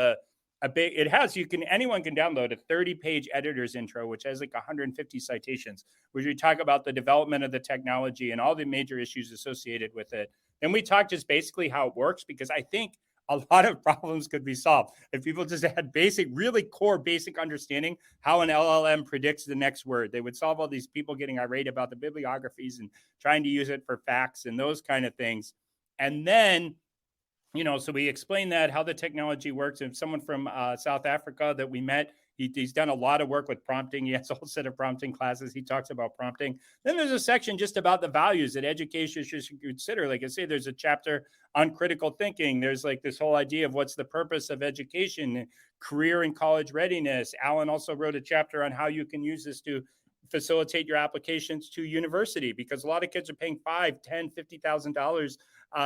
anyone can download a 30-page editor's intro, which has like 150 citations, where we talk about the development of the technology and all the major issues associated with it. Then we talk just basically how it works, because I think a lot of problems could be solved if people just had really core basic understanding how an LLM predicts the next word. They would solve all these people getting irate about the bibliographies and trying to use it for facts and those kind of things. And then, so we explain that, how the technology works. And someone from South Africa that we met, he's done a lot of work with prompting. He has a whole set of prompting classes. He talks about prompting. Then there's a section just about the values that education should consider. Like I say, there's a chapter on critical thinking. There's like this whole idea of what's the purpose of education, career and college readiness. Alan also wrote a chapter on how you can use this to facilitate your applications to university, because a lot of kids are paying $5,000, $10,000,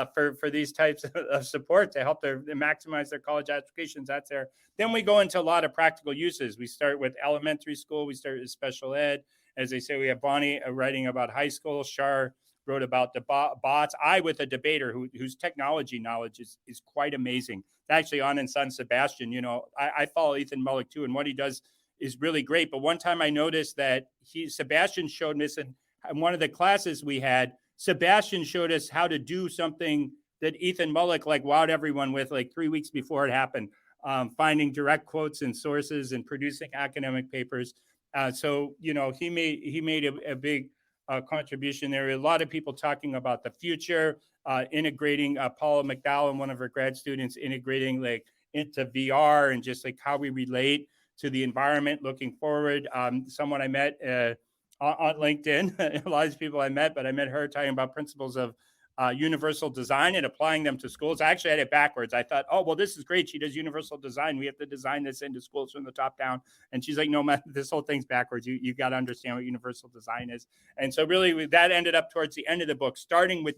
$50,000 for these types of support to help them maximize their college applications. That's there. Then we go into a lot of practical uses. We start with elementary school. We start with special ed. As they say, we have Bonnie writing about high school. Shar wrote about the bots. I, with a debater whose technology knowledge is quite amazing. Actually, on in San Sebastian, I follow Ethan Mullick too, and what he does is really great. But one time I noticed that Sebastian showed me this in one of the classes we had. Sebastian showed us how to do something that Ethan Mullick wowed everyone with 3 weeks before it happened, finding direct quotes and sources and producing academic papers. So he made a big contribution there. A lot of people talking about the future, integrating Paula McDowell, one of her grad students, integrating into VR and just how we relate to the environment looking forward. Someone I met on LinkedIn, a lot of these people I met, but I met her talking about principles of universal design and applying them to schools. I actually had it backwards. I thought, oh, well, this is great. She does universal design. We have to design this into schools from the top down. And she's like, no, man, this whole thing's backwards. You got to understand what universal design is. And so really that ended up towards the end of the book, starting with,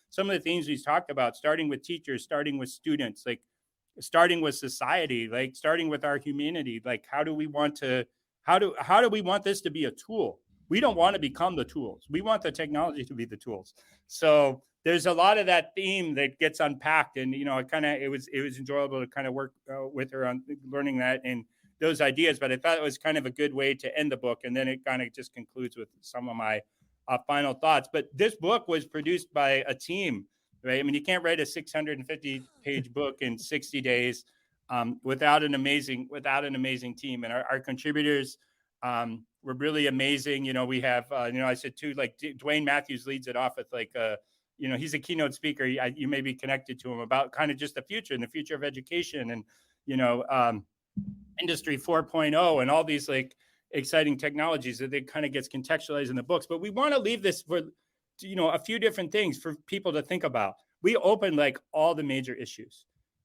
some of the things we talked about, starting with teachers, starting with students, starting with society, starting with our humanity. How do we want this to be a tool? We don't want to become the tools. We want the technology to be the tools. So there's a lot of that theme that gets unpacked, and it was enjoyable to kind of work with her on learning that and those ideas. But I thought it was kind of a good way to end the book, and then it kind of just concludes with some of my final thoughts. But this book was produced by a team, right? I mean, you can't write a 650-page book in 60 days without an amazing team, and our contributors were really amazing. We have, I said too, Dwayne Matthews leads it off with he's a keynote speaker. You may be connected to him about kind of just the future and the future of education and, industry 4.0 and all these exciting technologies that it kind of gets contextualized in the books. But we want to leave this for, a few different things for people to think about. We opened all the major issues.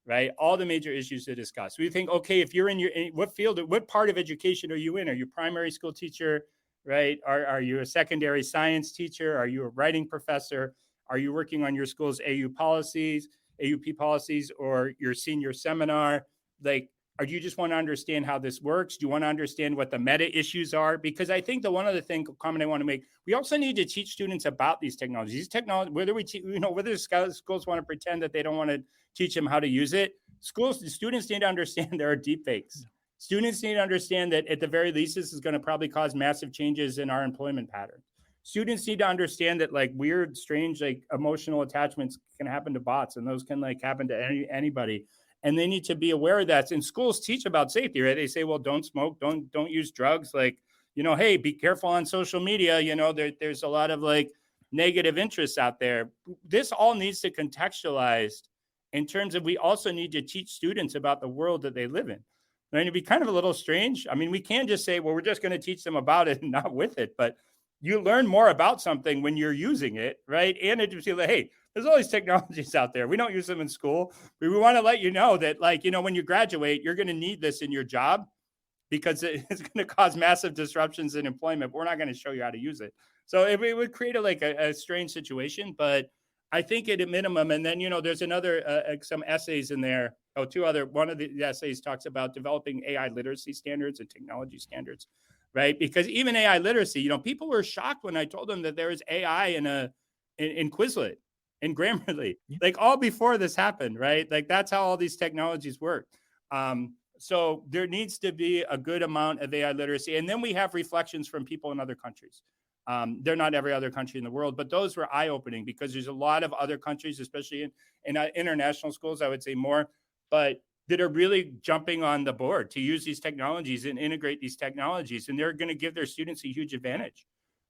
Right? All the major issues to discuss. We think, okay, if you're in what part of education are you in? Are you a primary school teacher, right? Are you a secondary science teacher? Are you a writing professor? Are you working on your school's AUP policies, or your senior seminar? Or do you just want to understand how this works? Do you want to understand what the meta issues are? Because I think one other comment I want to make, we also need to teach students about these technologies. Whether schools want to pretend that they don't want to teach them how to use it, students need to understand there are deep fakes. Students need to understand that at the very least, this is going to probably cause massive changes in our employment patterns. Students need to understand that weird, strange, emotional attachments can happen to bots, and those can happen to anybody. And they need to be aware of that. And schools teach about safety, right? They say, well, don't smoke, don't use drugs. Hey, be careful on social media. There's a lot of negative interests out there. This all needs to contextualize in terms of, we also need to teach students about the world that they live in. And it'd be kind of a little strange. I mean, we can't just say, well, we're just going to teach them about it and not with it. But you learn more about something when you're using it, right? And it just be hey, there's all these technologies out there. We don't use them in school. We want to let you know that, when you graduate, you're going to need this in your job because it's going to cause massive disruptions in employment. But we're not going to show you how to use it. So it would create a strange situation. But I think at a minimum, and then, there's another, some essays in there. Oh, two other, one of the essays talks about developing AI literacy standards and technology standards, right? Because even AI literacy, people were shocked when I told them that there is AI in Quizlet, in Grammarly, like all before this happened, right? Like that's how all these technologies work. So there needs to be a good amount of AI literacy. And then we have reflections from people in other countries. They're not every other country in the world, but those were eye-opening because there's a lot of other countries, especially in international schools, I would say more, but that are really jumping on the board to use these technologies and integrate these technologies. And they're going to give their students a huge advantage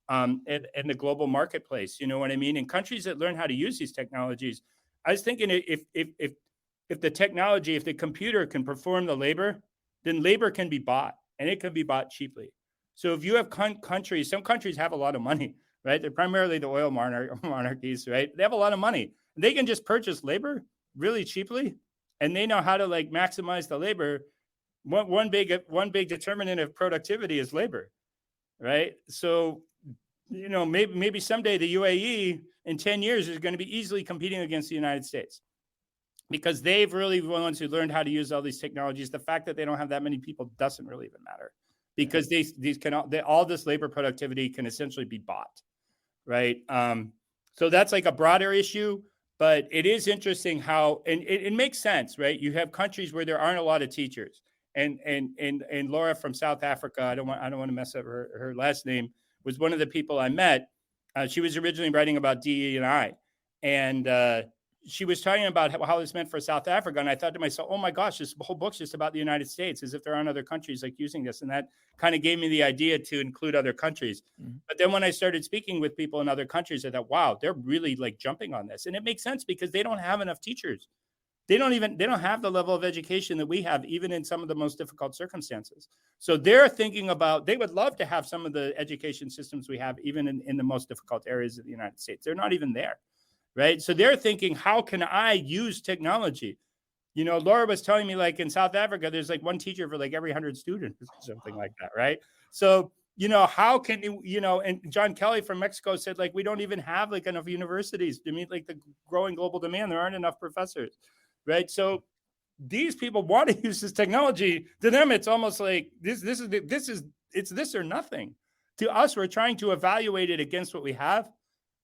in the global marketplace. You know what I mean? In countries that learn how to use these technologies, I was thinking if the technology, if the computer can perform the labor, then labor can be bought, and it can be bought cheaply. So if you have countries, some countries have a lot of money, right? They're primarily the oil monarchies, right? They have a lot of money. They can just purchase labor really cheaply, and they know how to like maximize the labor. One big determinant of productivity is labor, right? So, maybe someday the UAE in 10 years is going to be easily competing against the United States, because they've really the ones who learned how to use all these technologies. The fact that they don't have that many people doesn't really even matter, because all this labor productivity can essentially be bought, right? So that's like a broader issue, but it is interesting how, and it makes sense, right? You have countries where there aren't a lot of teachers, and Laura from South Africa, I don't want to mess up her last name, was one of the people I met. She was originally writing about DE&I, and she was talking about how this meant for South Africa. And I thought to myself, oh my gosh, this whole book's just about the United States, as if there aren't other countries like using this. And that kind of gave me the idea to include other countries. Mm-hmm. But then when I started speaking with people in other countries, I thought, wow, they're really like jumping on this. And it makes sense because they don't have enough teachers. They don't have the level of education that we have, even in some of the most difficult circumstances. So they're thinking about, they would love to have some of the education systems we have, even in the most difficult areas of the United States. They're not even there. Right. So they're thinking, how can I use technology? Laura was telling me, like in South Africa, there's like one teacher for like every 100 students or something like that. Right. So, how can and John Kelly from Mexico said, like, we don't even have like enough universities to meet like the growing global demand. There aren't enough professors. Right. So these people want to use this technology. To them, it's almost like it's this or nothing. To us, we're trying to evaluate it against what we have.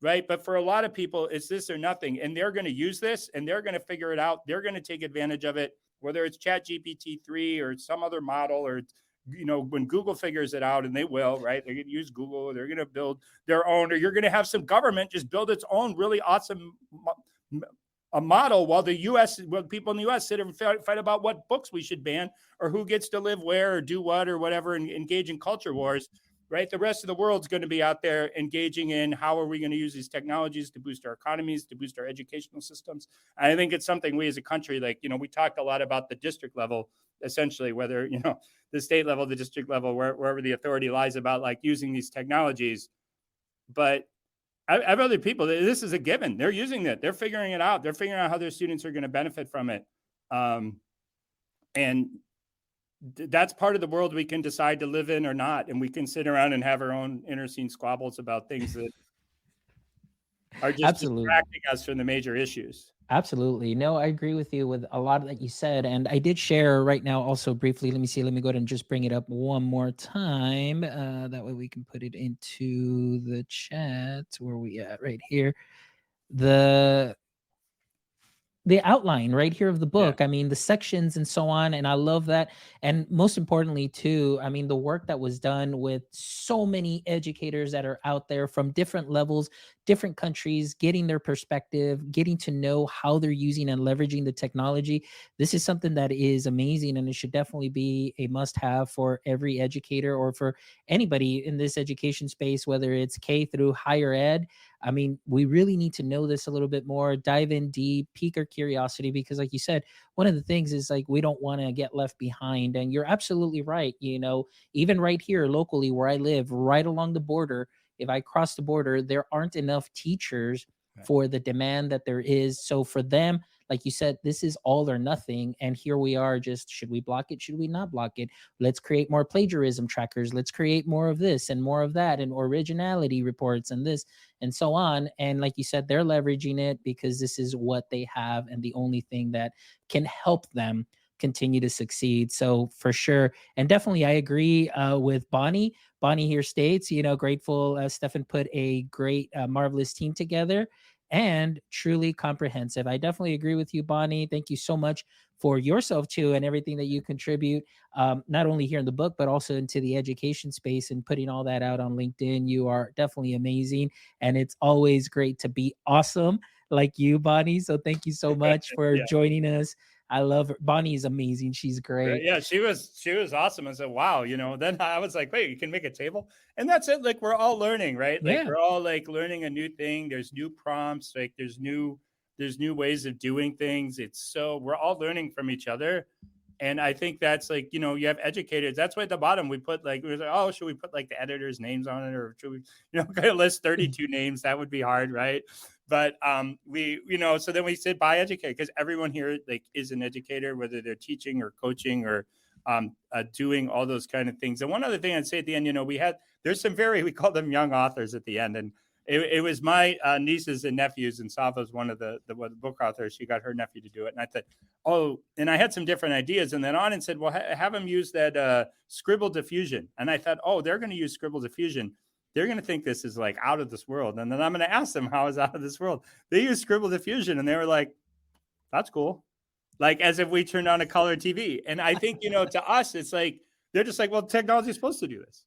Right. But for a lot of people, it's this or nothing. And they're going to use this and they're going to figure it out. They're going to take advantage of it, whether it's ChatGPT-3 or some other model, or, when Google figures it out, and they will, right? They're going to use Google. They're going to build their own, or you're going to have some government just build its own really awesome a model while people in the US sit and fight about what books we should ban or who gets to live where or do what or whatever, and engage in culture wars. Right. The rest of the world's going to be out there engaging in how are we going to use these technologies to boost our economies, to boost our educational systems. And I think it's something we as a country, like, we talked a lot about the district level, essentially, whether, the state level, the district level, wherever the authority lies, about like using these technologies. But I have other people, this is a given. They're using it. They're figuring it out. They're figuring out how their students are going to benefit from it. And that's part of the world we can decide to live in or not. And we can sit around and have our own inter-scene squabbles about things that are just distracting us from the major issues. Absolutely. No, I agree with you with a lot that you said. And I did share right now also briefly, let me go ahead and just bring it up one more time. That way we can put it into the chat. Where we at right here. The outline right here of the book. Yeah. I mean, the sections and so on. And I love that. And most importantly, too, I mean, the work that was done with so many educators that are out there from different levels, different countries, getting their perspective, getting to know how they're using and leveraging the technology. This is something that is amazing, and it should definitely be a must-have for every educator or for anybody in this education space, whether it's K through higher ed. I mean, we really need to know this a little bit more, dive in deep, pique our curiosity, because like you said, one of the things is like, we don't want to get left behind. And you're absolutely right. Even right here locally where I live, right along the border, if I cross the border, there aren't enough teachers for the demand that there is. So for them, like you said, this is all or nothing. And here we are, just should we block it? Should we not block it? Let's create more plagiarism trackers. Let's create more of this and more of that, and originality reports and this and so on. And like you said, they're leveraging it because this is what they have and the only thing that can help them continue to succeed. So for sure. And definitely I agree with Bonnie. Bonnie here states, grateful Stefan put a great, marvelous team together and truly comprehensive. I definitely agree with you, Bonnie. Thank you so much for yourself too and everything that you contribute, not only here in the book, but also into the education space and putting all that out on LinkedIn. You are definitely amazing. And it's always great to be awesome like you, Bonnie. So thank you so much for Yeah. joining us. I love her. Bonnie is amazing. She's great. Yeah, she was awesome. I said, wow, then I was like, wait, you can make a table? And that's it. Like, we're all learning, right? Like, Yeah. we're all like learning a new thing. There's new prompts, like there's new ways of doing things. We're all learning from each other. And I think that's like, you have educators. That's why at the bottom we put like, oh, should we put like the editors' names on it, or should we, kind of list 32 names? That would be hard, right? But so then we said by educator, because everyone here like is an educator, whether they're teaching or coaching or doing all those kind of things. And one other thing I'd say at the end, there's some we call them young authors at the end, and it was my nieces and nephews, and Sava's one of the book authors. She got her nephew to do it, and I thought, oh, and I had some different ideas, and then on and said, well, have them use that Scribble Diffusion, and I thought, oh, they're going to use Scribble Diffusion. They're going to think this is like out of this world, and then I'm going to ask them how is out of this world. They use Scribble Diffusion, and they were like, that's cool, like as if we turned on a color TV. And I think to us, it's like they're just like, well, technology is supposed to do this,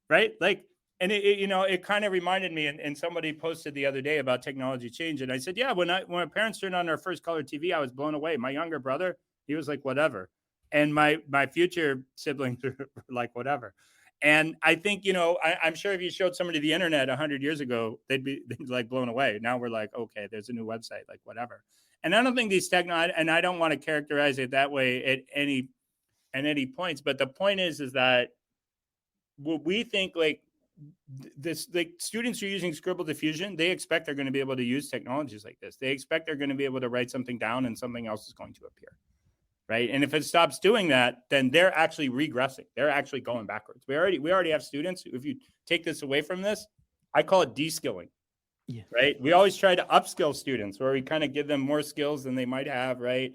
right? Like. And it kind of reminded me, and somebody posted the other day about technology change. And I said, yeah, when my parents turned on their first color TV, I was blown away. My younger brother, he was like, whatever. And my future siblings were like, whatever. And I think, I'm sure if you showed somebody the internet 100 years ago, they'd be like blown away. Now we're like, okay, there's a new website, like whatever. And I don't think these and I don't want to characterize it that way at any points. But the point is that what we think, like, this, like, students are using Scribble Diffusion, they expect they're going to be able to use technologies like this. They expect they're going to be able to write something down and something else is going to appear, right? And if it stops doing that, then they're actually regressing. They're actually going backwards. We already have students who, if you take this away from this, I call it de-skilling. Yeah. Right? We always try to upskill students, where we kind of give them more skills than they might have, right?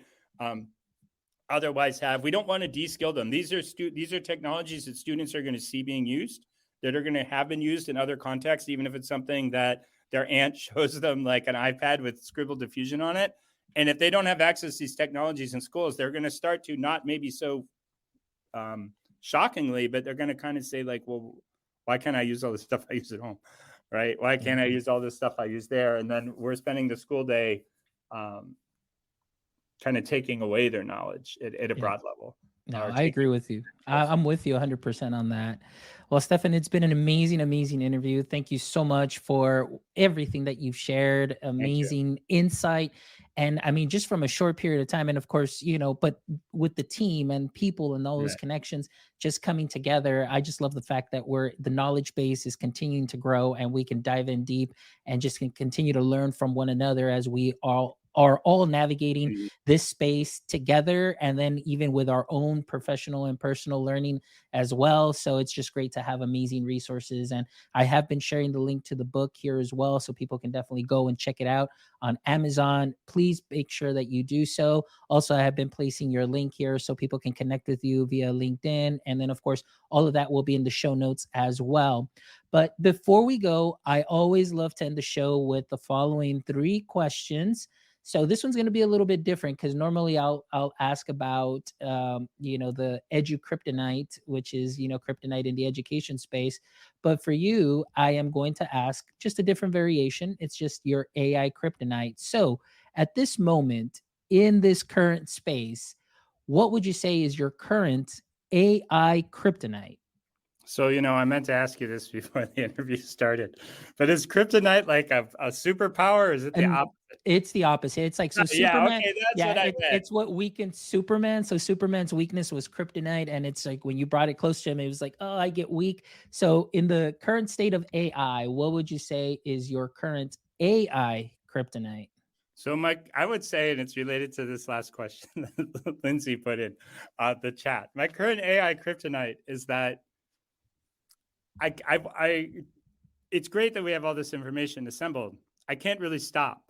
Otherwise have. We don't want to de-skill them. These are technologies that students are going to see being used, that are going to have been used in other contexts, even if it's something that their aunt shows them, like an iPad with Scribble Diffusion on it. And if they don't have access to these technologies in schools, they're going to start to, not maybe so shockingly, but they're going to kind of say like, well, why can't I use all the stuff I use at home, right? Why can't I use all this stuff I use there? And then we're spending the school day kind of taking away their knowledge at a broad level. No, I agree with you. I'm with you 100% on that. Well, Stefan, it's been an amazing, amazing interview. Thank you so much for everything that you've shared. Amazing insight. And I mean, just from a short period of time, and of course, but with the team and people and all those connections just coming together, I just love the fact that the knowledge base is continuing to grow, and we can dive in deep and just can continue to learn from one another as we are all navigating this space together, and then even with our own professional and personal learning as well. So it's just great to have amazing resources. And I have been sharing the link to the book here as well, so people can definitely go and check it out on Amazon. Please make sure that you do so. Also, I have been placing your link here so people can connect with you via LinkedIn. And then, of course, all of that will be in the show notes as well. But before we go, I always love to end the show with the following 3 questions. So this one's going to be a little bit different, because normally I'll ask about the edu kryptonite, which is kryptonite in the education space. But for you, I am going to ask just a different variation. It's just your AI kryptonite. So at this moment in this current space, what would you say is your current AI kryptonite? So, I meant to ask you this before the interview started, but is kryptonite like a superpower, or is it the opposite? It's the opposite. It's like, so Superman. Okay, that's what I meant. It's what weakened Superman. So Superman's weakness was kryptonite, and it's like when you brought it close to him, it was like, oh, I get weak. So in the current state of AI, what would you say is your current AI kryptonite? So Mike, I would say, and it's related to this last question that Lindsay put in the chat. My current AI kryptonite is that I it's great that we have all this information assembled. I can't really stop,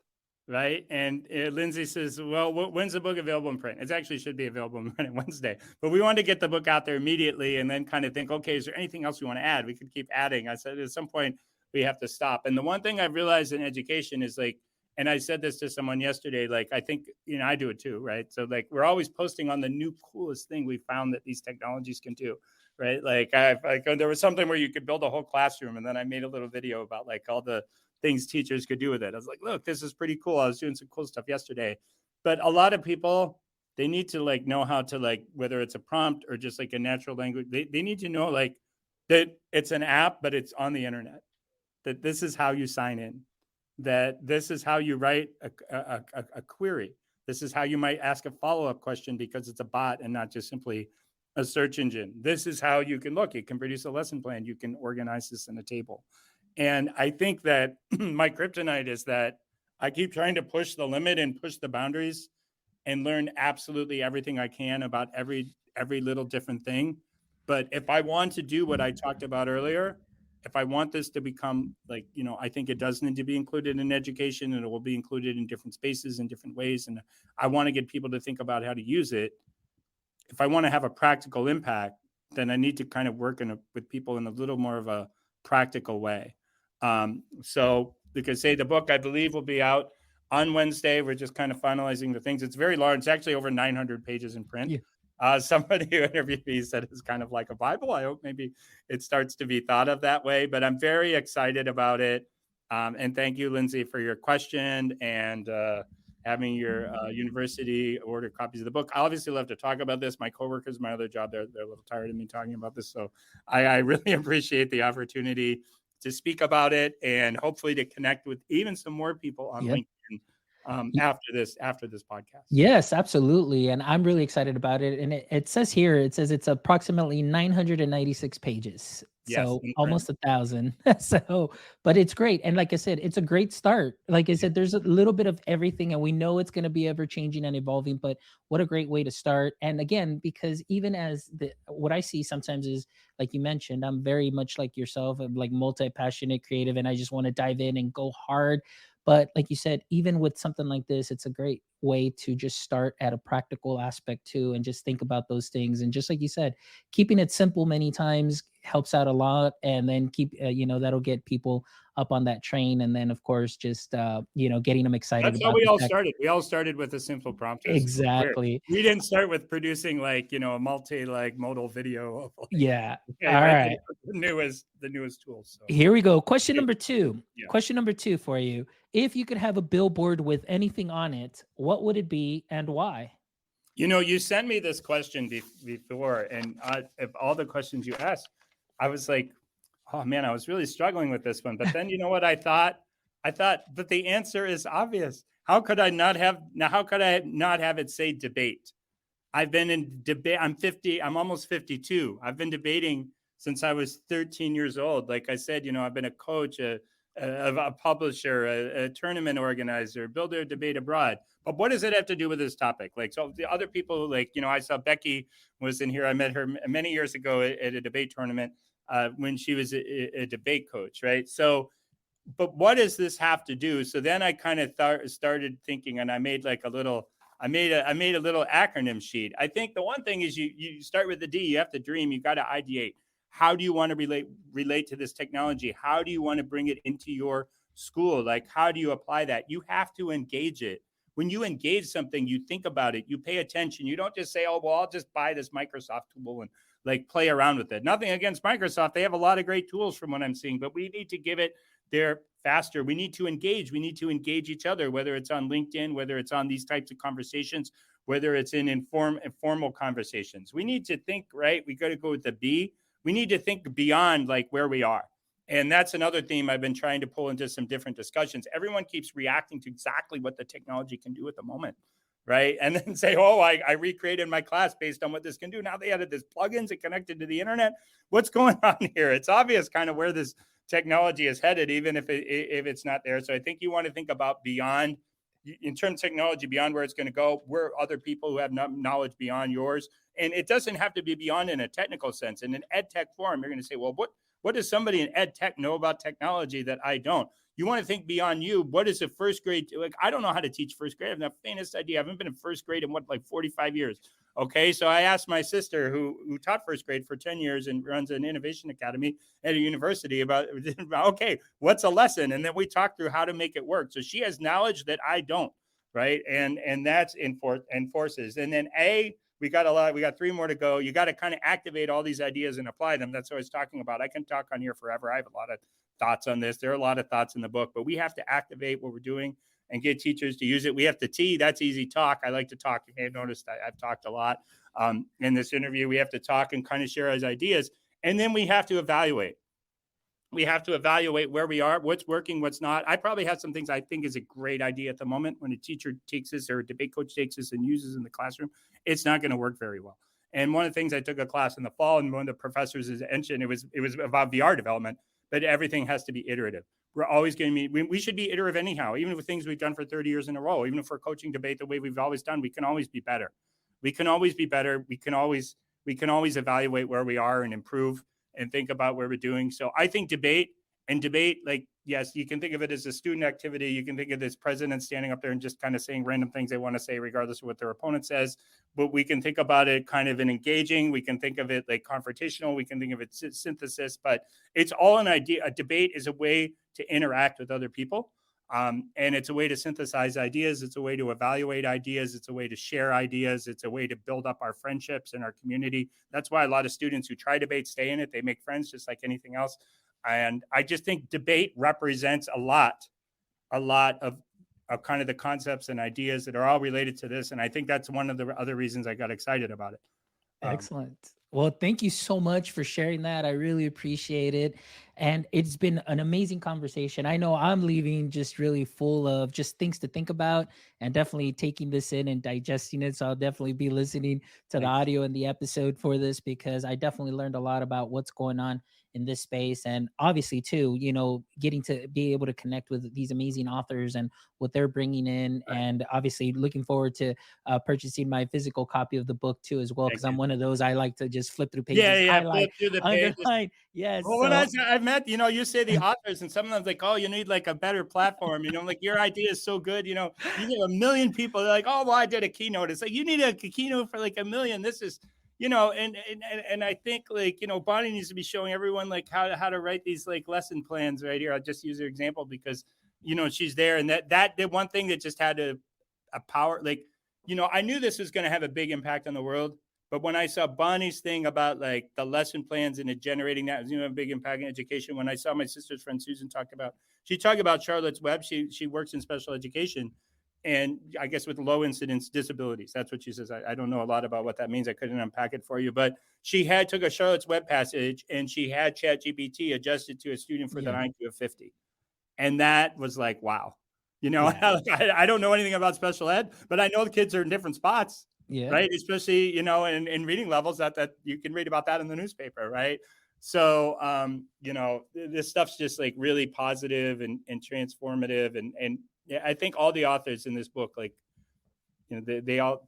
right? And Lindsay says, well, when's the book available in print? It actually should be available in print on Wednesday, but we want to get the book out there immediately and then kind of think, okay, is there anything else we want to add? We could keep adding. I said, at some point we have to stop. And the one thing I've realized in education is like, and I said this to someone yesterday, like, I think, I do it too, right? So like, we're always posting on the new coolest thing we found that these technologies can do. Right. Like there was something where you could build a whole classroom. And then I made a little video about like all the things teachers could do with it. I was like, look, this is pretty cool. I was doing some cool stuff yesterday. But a lot of people, they need to like know how to like, whether it's a prompt or just like a natural language, they need to know like that it's an app, but it's on the internet, that this is how you sign in, that this is how you write a query. This is how you might ask a follow-up question because it's a bot and not just simply a search engine. This is how you can look. It can produce a lesson plan. You can organize this in a table. And I think that my kryptonite is that I keep trying to push the limit and push the boundaries and learn absolutely everything I can about every little different thing. But if I want to do what I talked about earlier, if I want this to become like, I think it does need to be included in education, and it will be included in different spaces in different ways. And I want to get people to think about how to use it. If I want to have a practical impact, then I need to kind of work with people in a little more of a practical way. So because say the book, I believe, will be out on Wednesday. We're just kind of finalizing the things. It's very large. It's actually over 900 pages in print. Yeah. Somebody who interviewed me said it's kind of like a Bible. I hope maybe it starts to be thought of that way, but I'm very excited about it. And thank you, Lindsay, for your question and having your university order copies of the book. I obviously love to talk about this. My coworkers, my other job, they're a little tired of me talking about this. So I really appreciate the opportunity to speak about it and hopefully to connect with even some more people on LinkedIn after this podcast. Yes, absolutely. And I'm really excited about it. And it says here, it's approximately 996 pages. Yes, So almost 1,000. So, but it's great. And like I said, it's a great start. Like I said, there's a little bit of everything and we know it's going to be ever changing and evolving, but what a great way to start. And again, because even as what I see sometimes is, like you mentioned, I'm very much like yourself. I'm like multi-passionate creative and I just want to dive in and go hard. But like you said, even with something like this, it's a great way to just start at a practical aspect too, and just think about those things. And just like you said, keeping it simple many times helps out a lot. And then that'll get people up on that train. And then of course, just, getting them excited. That's how we all started. We all started with a simple prompt. Exactly. We didn't start with producing like, a modal video. Of like, yeah. All right. The newest tools. So. Here we go. Question number 2. Yeah. Question number 2 for you. If you could have a billboard with anything on it, what would it be and why? You sent me this question before, and of all the questions you asked, I was like, oh man, I was really struggling with this one. But then you know what I thought? But the answer is obvious. How could I not have it say debate? I've been in debate. I'm 50. I'm almost 52. I've been debating since I was 13 years old. Like I said, I've been a coach, a publisher, a tournament organizer, builder of debate abroad. But what does it have to do with this topic? Like, so the other people, like, I saw Becky was in here. I met her many years ago at a debate tournament when she was a debate coach, right? So, but what does this have to do? So then I kind of started thinking, and I made like a little acronym sheet. I think the one thing is you start with the D. You have to dream. You got to ideate. How do you want to relate to this technology? How do you want to bring it into your school? Like, how do you apply that? You have to engage it. When you engage something, you think about it, you pay attention. You don't just say, oh, well, I'll just buy this Microsoft tool and like play around with it. Nothing against Microsoft. They have a lot of great tools from what I'm seeing, but we need to give it there faster. We need to engage. We need to engage each other, whether it's on LinkedIn, whether it's on these types of conversations, whether it's in informal conversations. We need to think, right? We got to go with the B. We need to think beyond like where we are. And that's another theme I've been trying to pull into some different discussions. Everyone keeps reacting to exactly what the technology can do at the moment, right? And then say, oh, I recreated my class based on what this can do. Now they added this plugins, it connected to the internet. What's going on here? It's obvious kind of where this technology is headed, even if it's not there. So I think you want to think about beyond in terms of technology, beyond where it's going to go. We're other people who have knowledge beyond yours. And it doesn't have to be beyond in a technical sense. In an ed tech forum, you're going to say, well, what does somebody in ed tech know about technology that I don't? You want to think beyond you. What is a first grade? Like, I don't know how to teach first grade. I have the faintest idea. I haven't been in first grade in like 45 years. Okay. So I asked my sister who taught first grade for 10 years and runs an innovation academy at a university about, okay, what's a lesson? And then we talked through how to make it work. So she has knowledge that I don't. Right. And that's enforces. And then we got 3 more to go. You got to kind of activate all these ideas and apply them. That's what I was talking about. I can talk on here forever. I have a lot of thoughts on this. There are a lot of thoughts in the book, but we have to activate what we're doing and get teachers to use it. We have to that's easy talk. I like to talk. You may have noticed I've talked a lot in this interview. We have to talk and kind of share our ideas. And then we have to evaluate. We have to evaluate where we are, what's working, what's not. I probably have some things I think is a great idea at the moment. When a teacher takes this or a debate coach takes this and uses in the classroom, it's not going to work very well. And one of the things, I took a class in the fall, and one of the professors has mentioned, it was about VR development, but everything has to be iterative. We're always going to be, we should be iterative anyhow, even with things we've done for 30 years in a row. Even if we're coaching debate the way we've always done, we can always be better. We can always be better. We can always evaluate where we are and improve and think about where we're doing. So I think debate, like, yes, you can think of it as a student activity. You can think of this president standing up there and just kind of saying random things they want to say, regardless of what their opponent says. But we can think about it kind of in engaging. We can think of it like confrontational. We can think of it synthesis, but it's all an idea. A debate is a way to interact with other people. And it's a way to synthesize ideas. It's a way to evaluate ideas. It's a way to share ideas. It's a way to build up our friendships and our community. That's why a lot of students who try debate stay in it. They make friends just like anything else. And I just think debate represents a lot of kind of the concepts and ideas that are all related to this. And I think that's one of the other reasons I got excited about it. Excellent. Well, thank you so much for sharing that. I really appreciate it. And it's been an amazing conversation. I know I'm leaving just really full of just things to think about, and definitely taking this in and digesting it. So I'll definitely be listening to the audio and the episode for this, because I definitely learned a lot about what's going on in this space. And obviously too, getting to be able to connect with these amazing authors and what they're bringing in. Right. And obviously looking forward to purchasing my physical copy of the book too, as well. Cause I'm one of those, I like to just flip through pages, highlight, flip through the pages. Underline. Yes. Well, when I've met, you say the authors, and sometimes like, oh, you need like a better platform, like your idea is so good, you get 1 million people. They're like, oh, well, I did a keynote. It's like, you need a keynote for like 1 million. This is, and I think like, Bonnie needs to be showing everyone like how to write these like lesson plans right here. I'll just use her example because, she's there, and that the one thing that just had a power, like, I knew this was going to have a big impact on the world. But when I saw Bonnie's thing about like the lesson plans and it generating that, a big impact in education. When I saw my sister's friend Susan talked about Charlotte's Web. She works in special education, and I guess with low incidence disabilities. That's what she says. I don't know a lot about what that means. I couldn't unpack it for you, but she took a Charlotte's Web passage and she had ChatGPT adjusted to a student for the IQ of 50. And that was like, wow. I don't know anything about special ed, but I know the kids are in different spots. Yeah. Right. Especially, in reading levels that you can read about that in the newspaper. Right. So, this stuff's just like really positive and transformative. And I think all the authors in this book, like, they all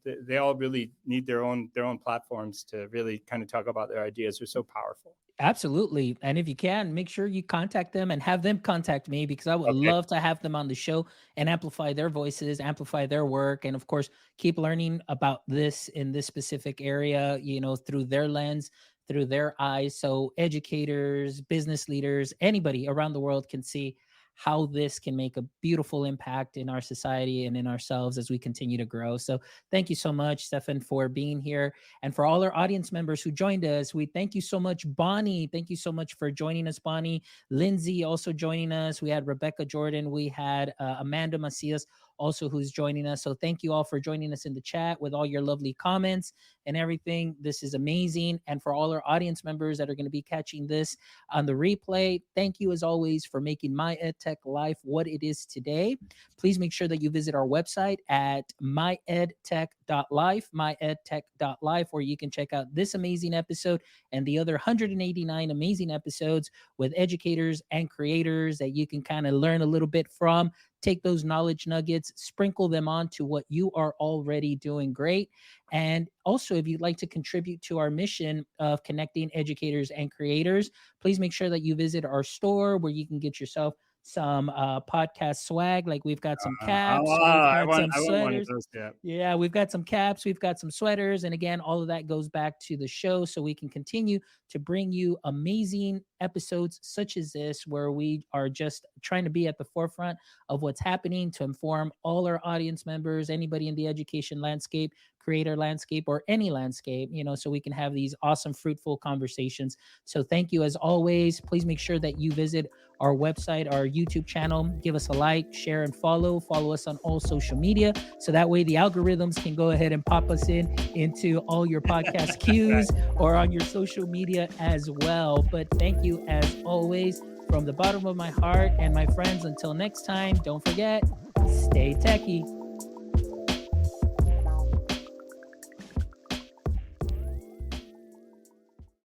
really need their own platforms to really kind of talk about their ideas. They're so powerful. Absolutely. And if you can, make sure you contact them and have them contact me, because I would love to have them on the show and amplify their voices, amplify their work, and of course, keep learning about this in this specific area, through their lens, through their eyes. So educators, business leaders, anybody around the world can see how this can make a beautiful impact in our society and in ourselves as we continue to grow. So thank you so much, Stefan, for being here. And for all our audience members who joined us, we thank you so much. Bonnie, thank you so much for joining us, Bonnie. Lindsay also joining us. We had Rebecca Jordan. We had Amanda Macias also, who's joining us. So thank you all for joining us in the chat with all your lovely comments and everything. This is amazing. And for all our audience members that are going to be catching this on the replay, thank you as always for making my EdTech life what it is today. Please make sure that you visit our website at myedtech.life, myedtech.life, where you can check out this amazing episode and the other 189 amazing episodes with educators and creators that you can kind of learn a little bit from. take those knowledge nuggets, sprinkle them on to what you are already doing great. And also, if you'd like to contribute to our mission of connecting educators and creators, please make sure that you visit our store where you can get yourself some podcast swag. Like we've got some caps, we've got some I want one of sweaters. those. Yeah. Yeah, we've got some caps, we've got some sweaters. And again, all of that goes back to the show so we can continue to bring you amazing episodes such as this, where we are just trying to be at the forefront of what's happening to inform all our audience members, anybody in the education landscape, creator landscape, or any landscape, so we can have these awesome, fruitful conversations. So thank you as always. Please make sure that you visit our website, our YouTube channel, give us a like, share, and follow us on all social media. So that way the algorithms can go ahead and pop us into all your podcast queues or on your social media as well. But thank you as always from the bottom of my heart. And my friends, until next time, don't forget, stay techie.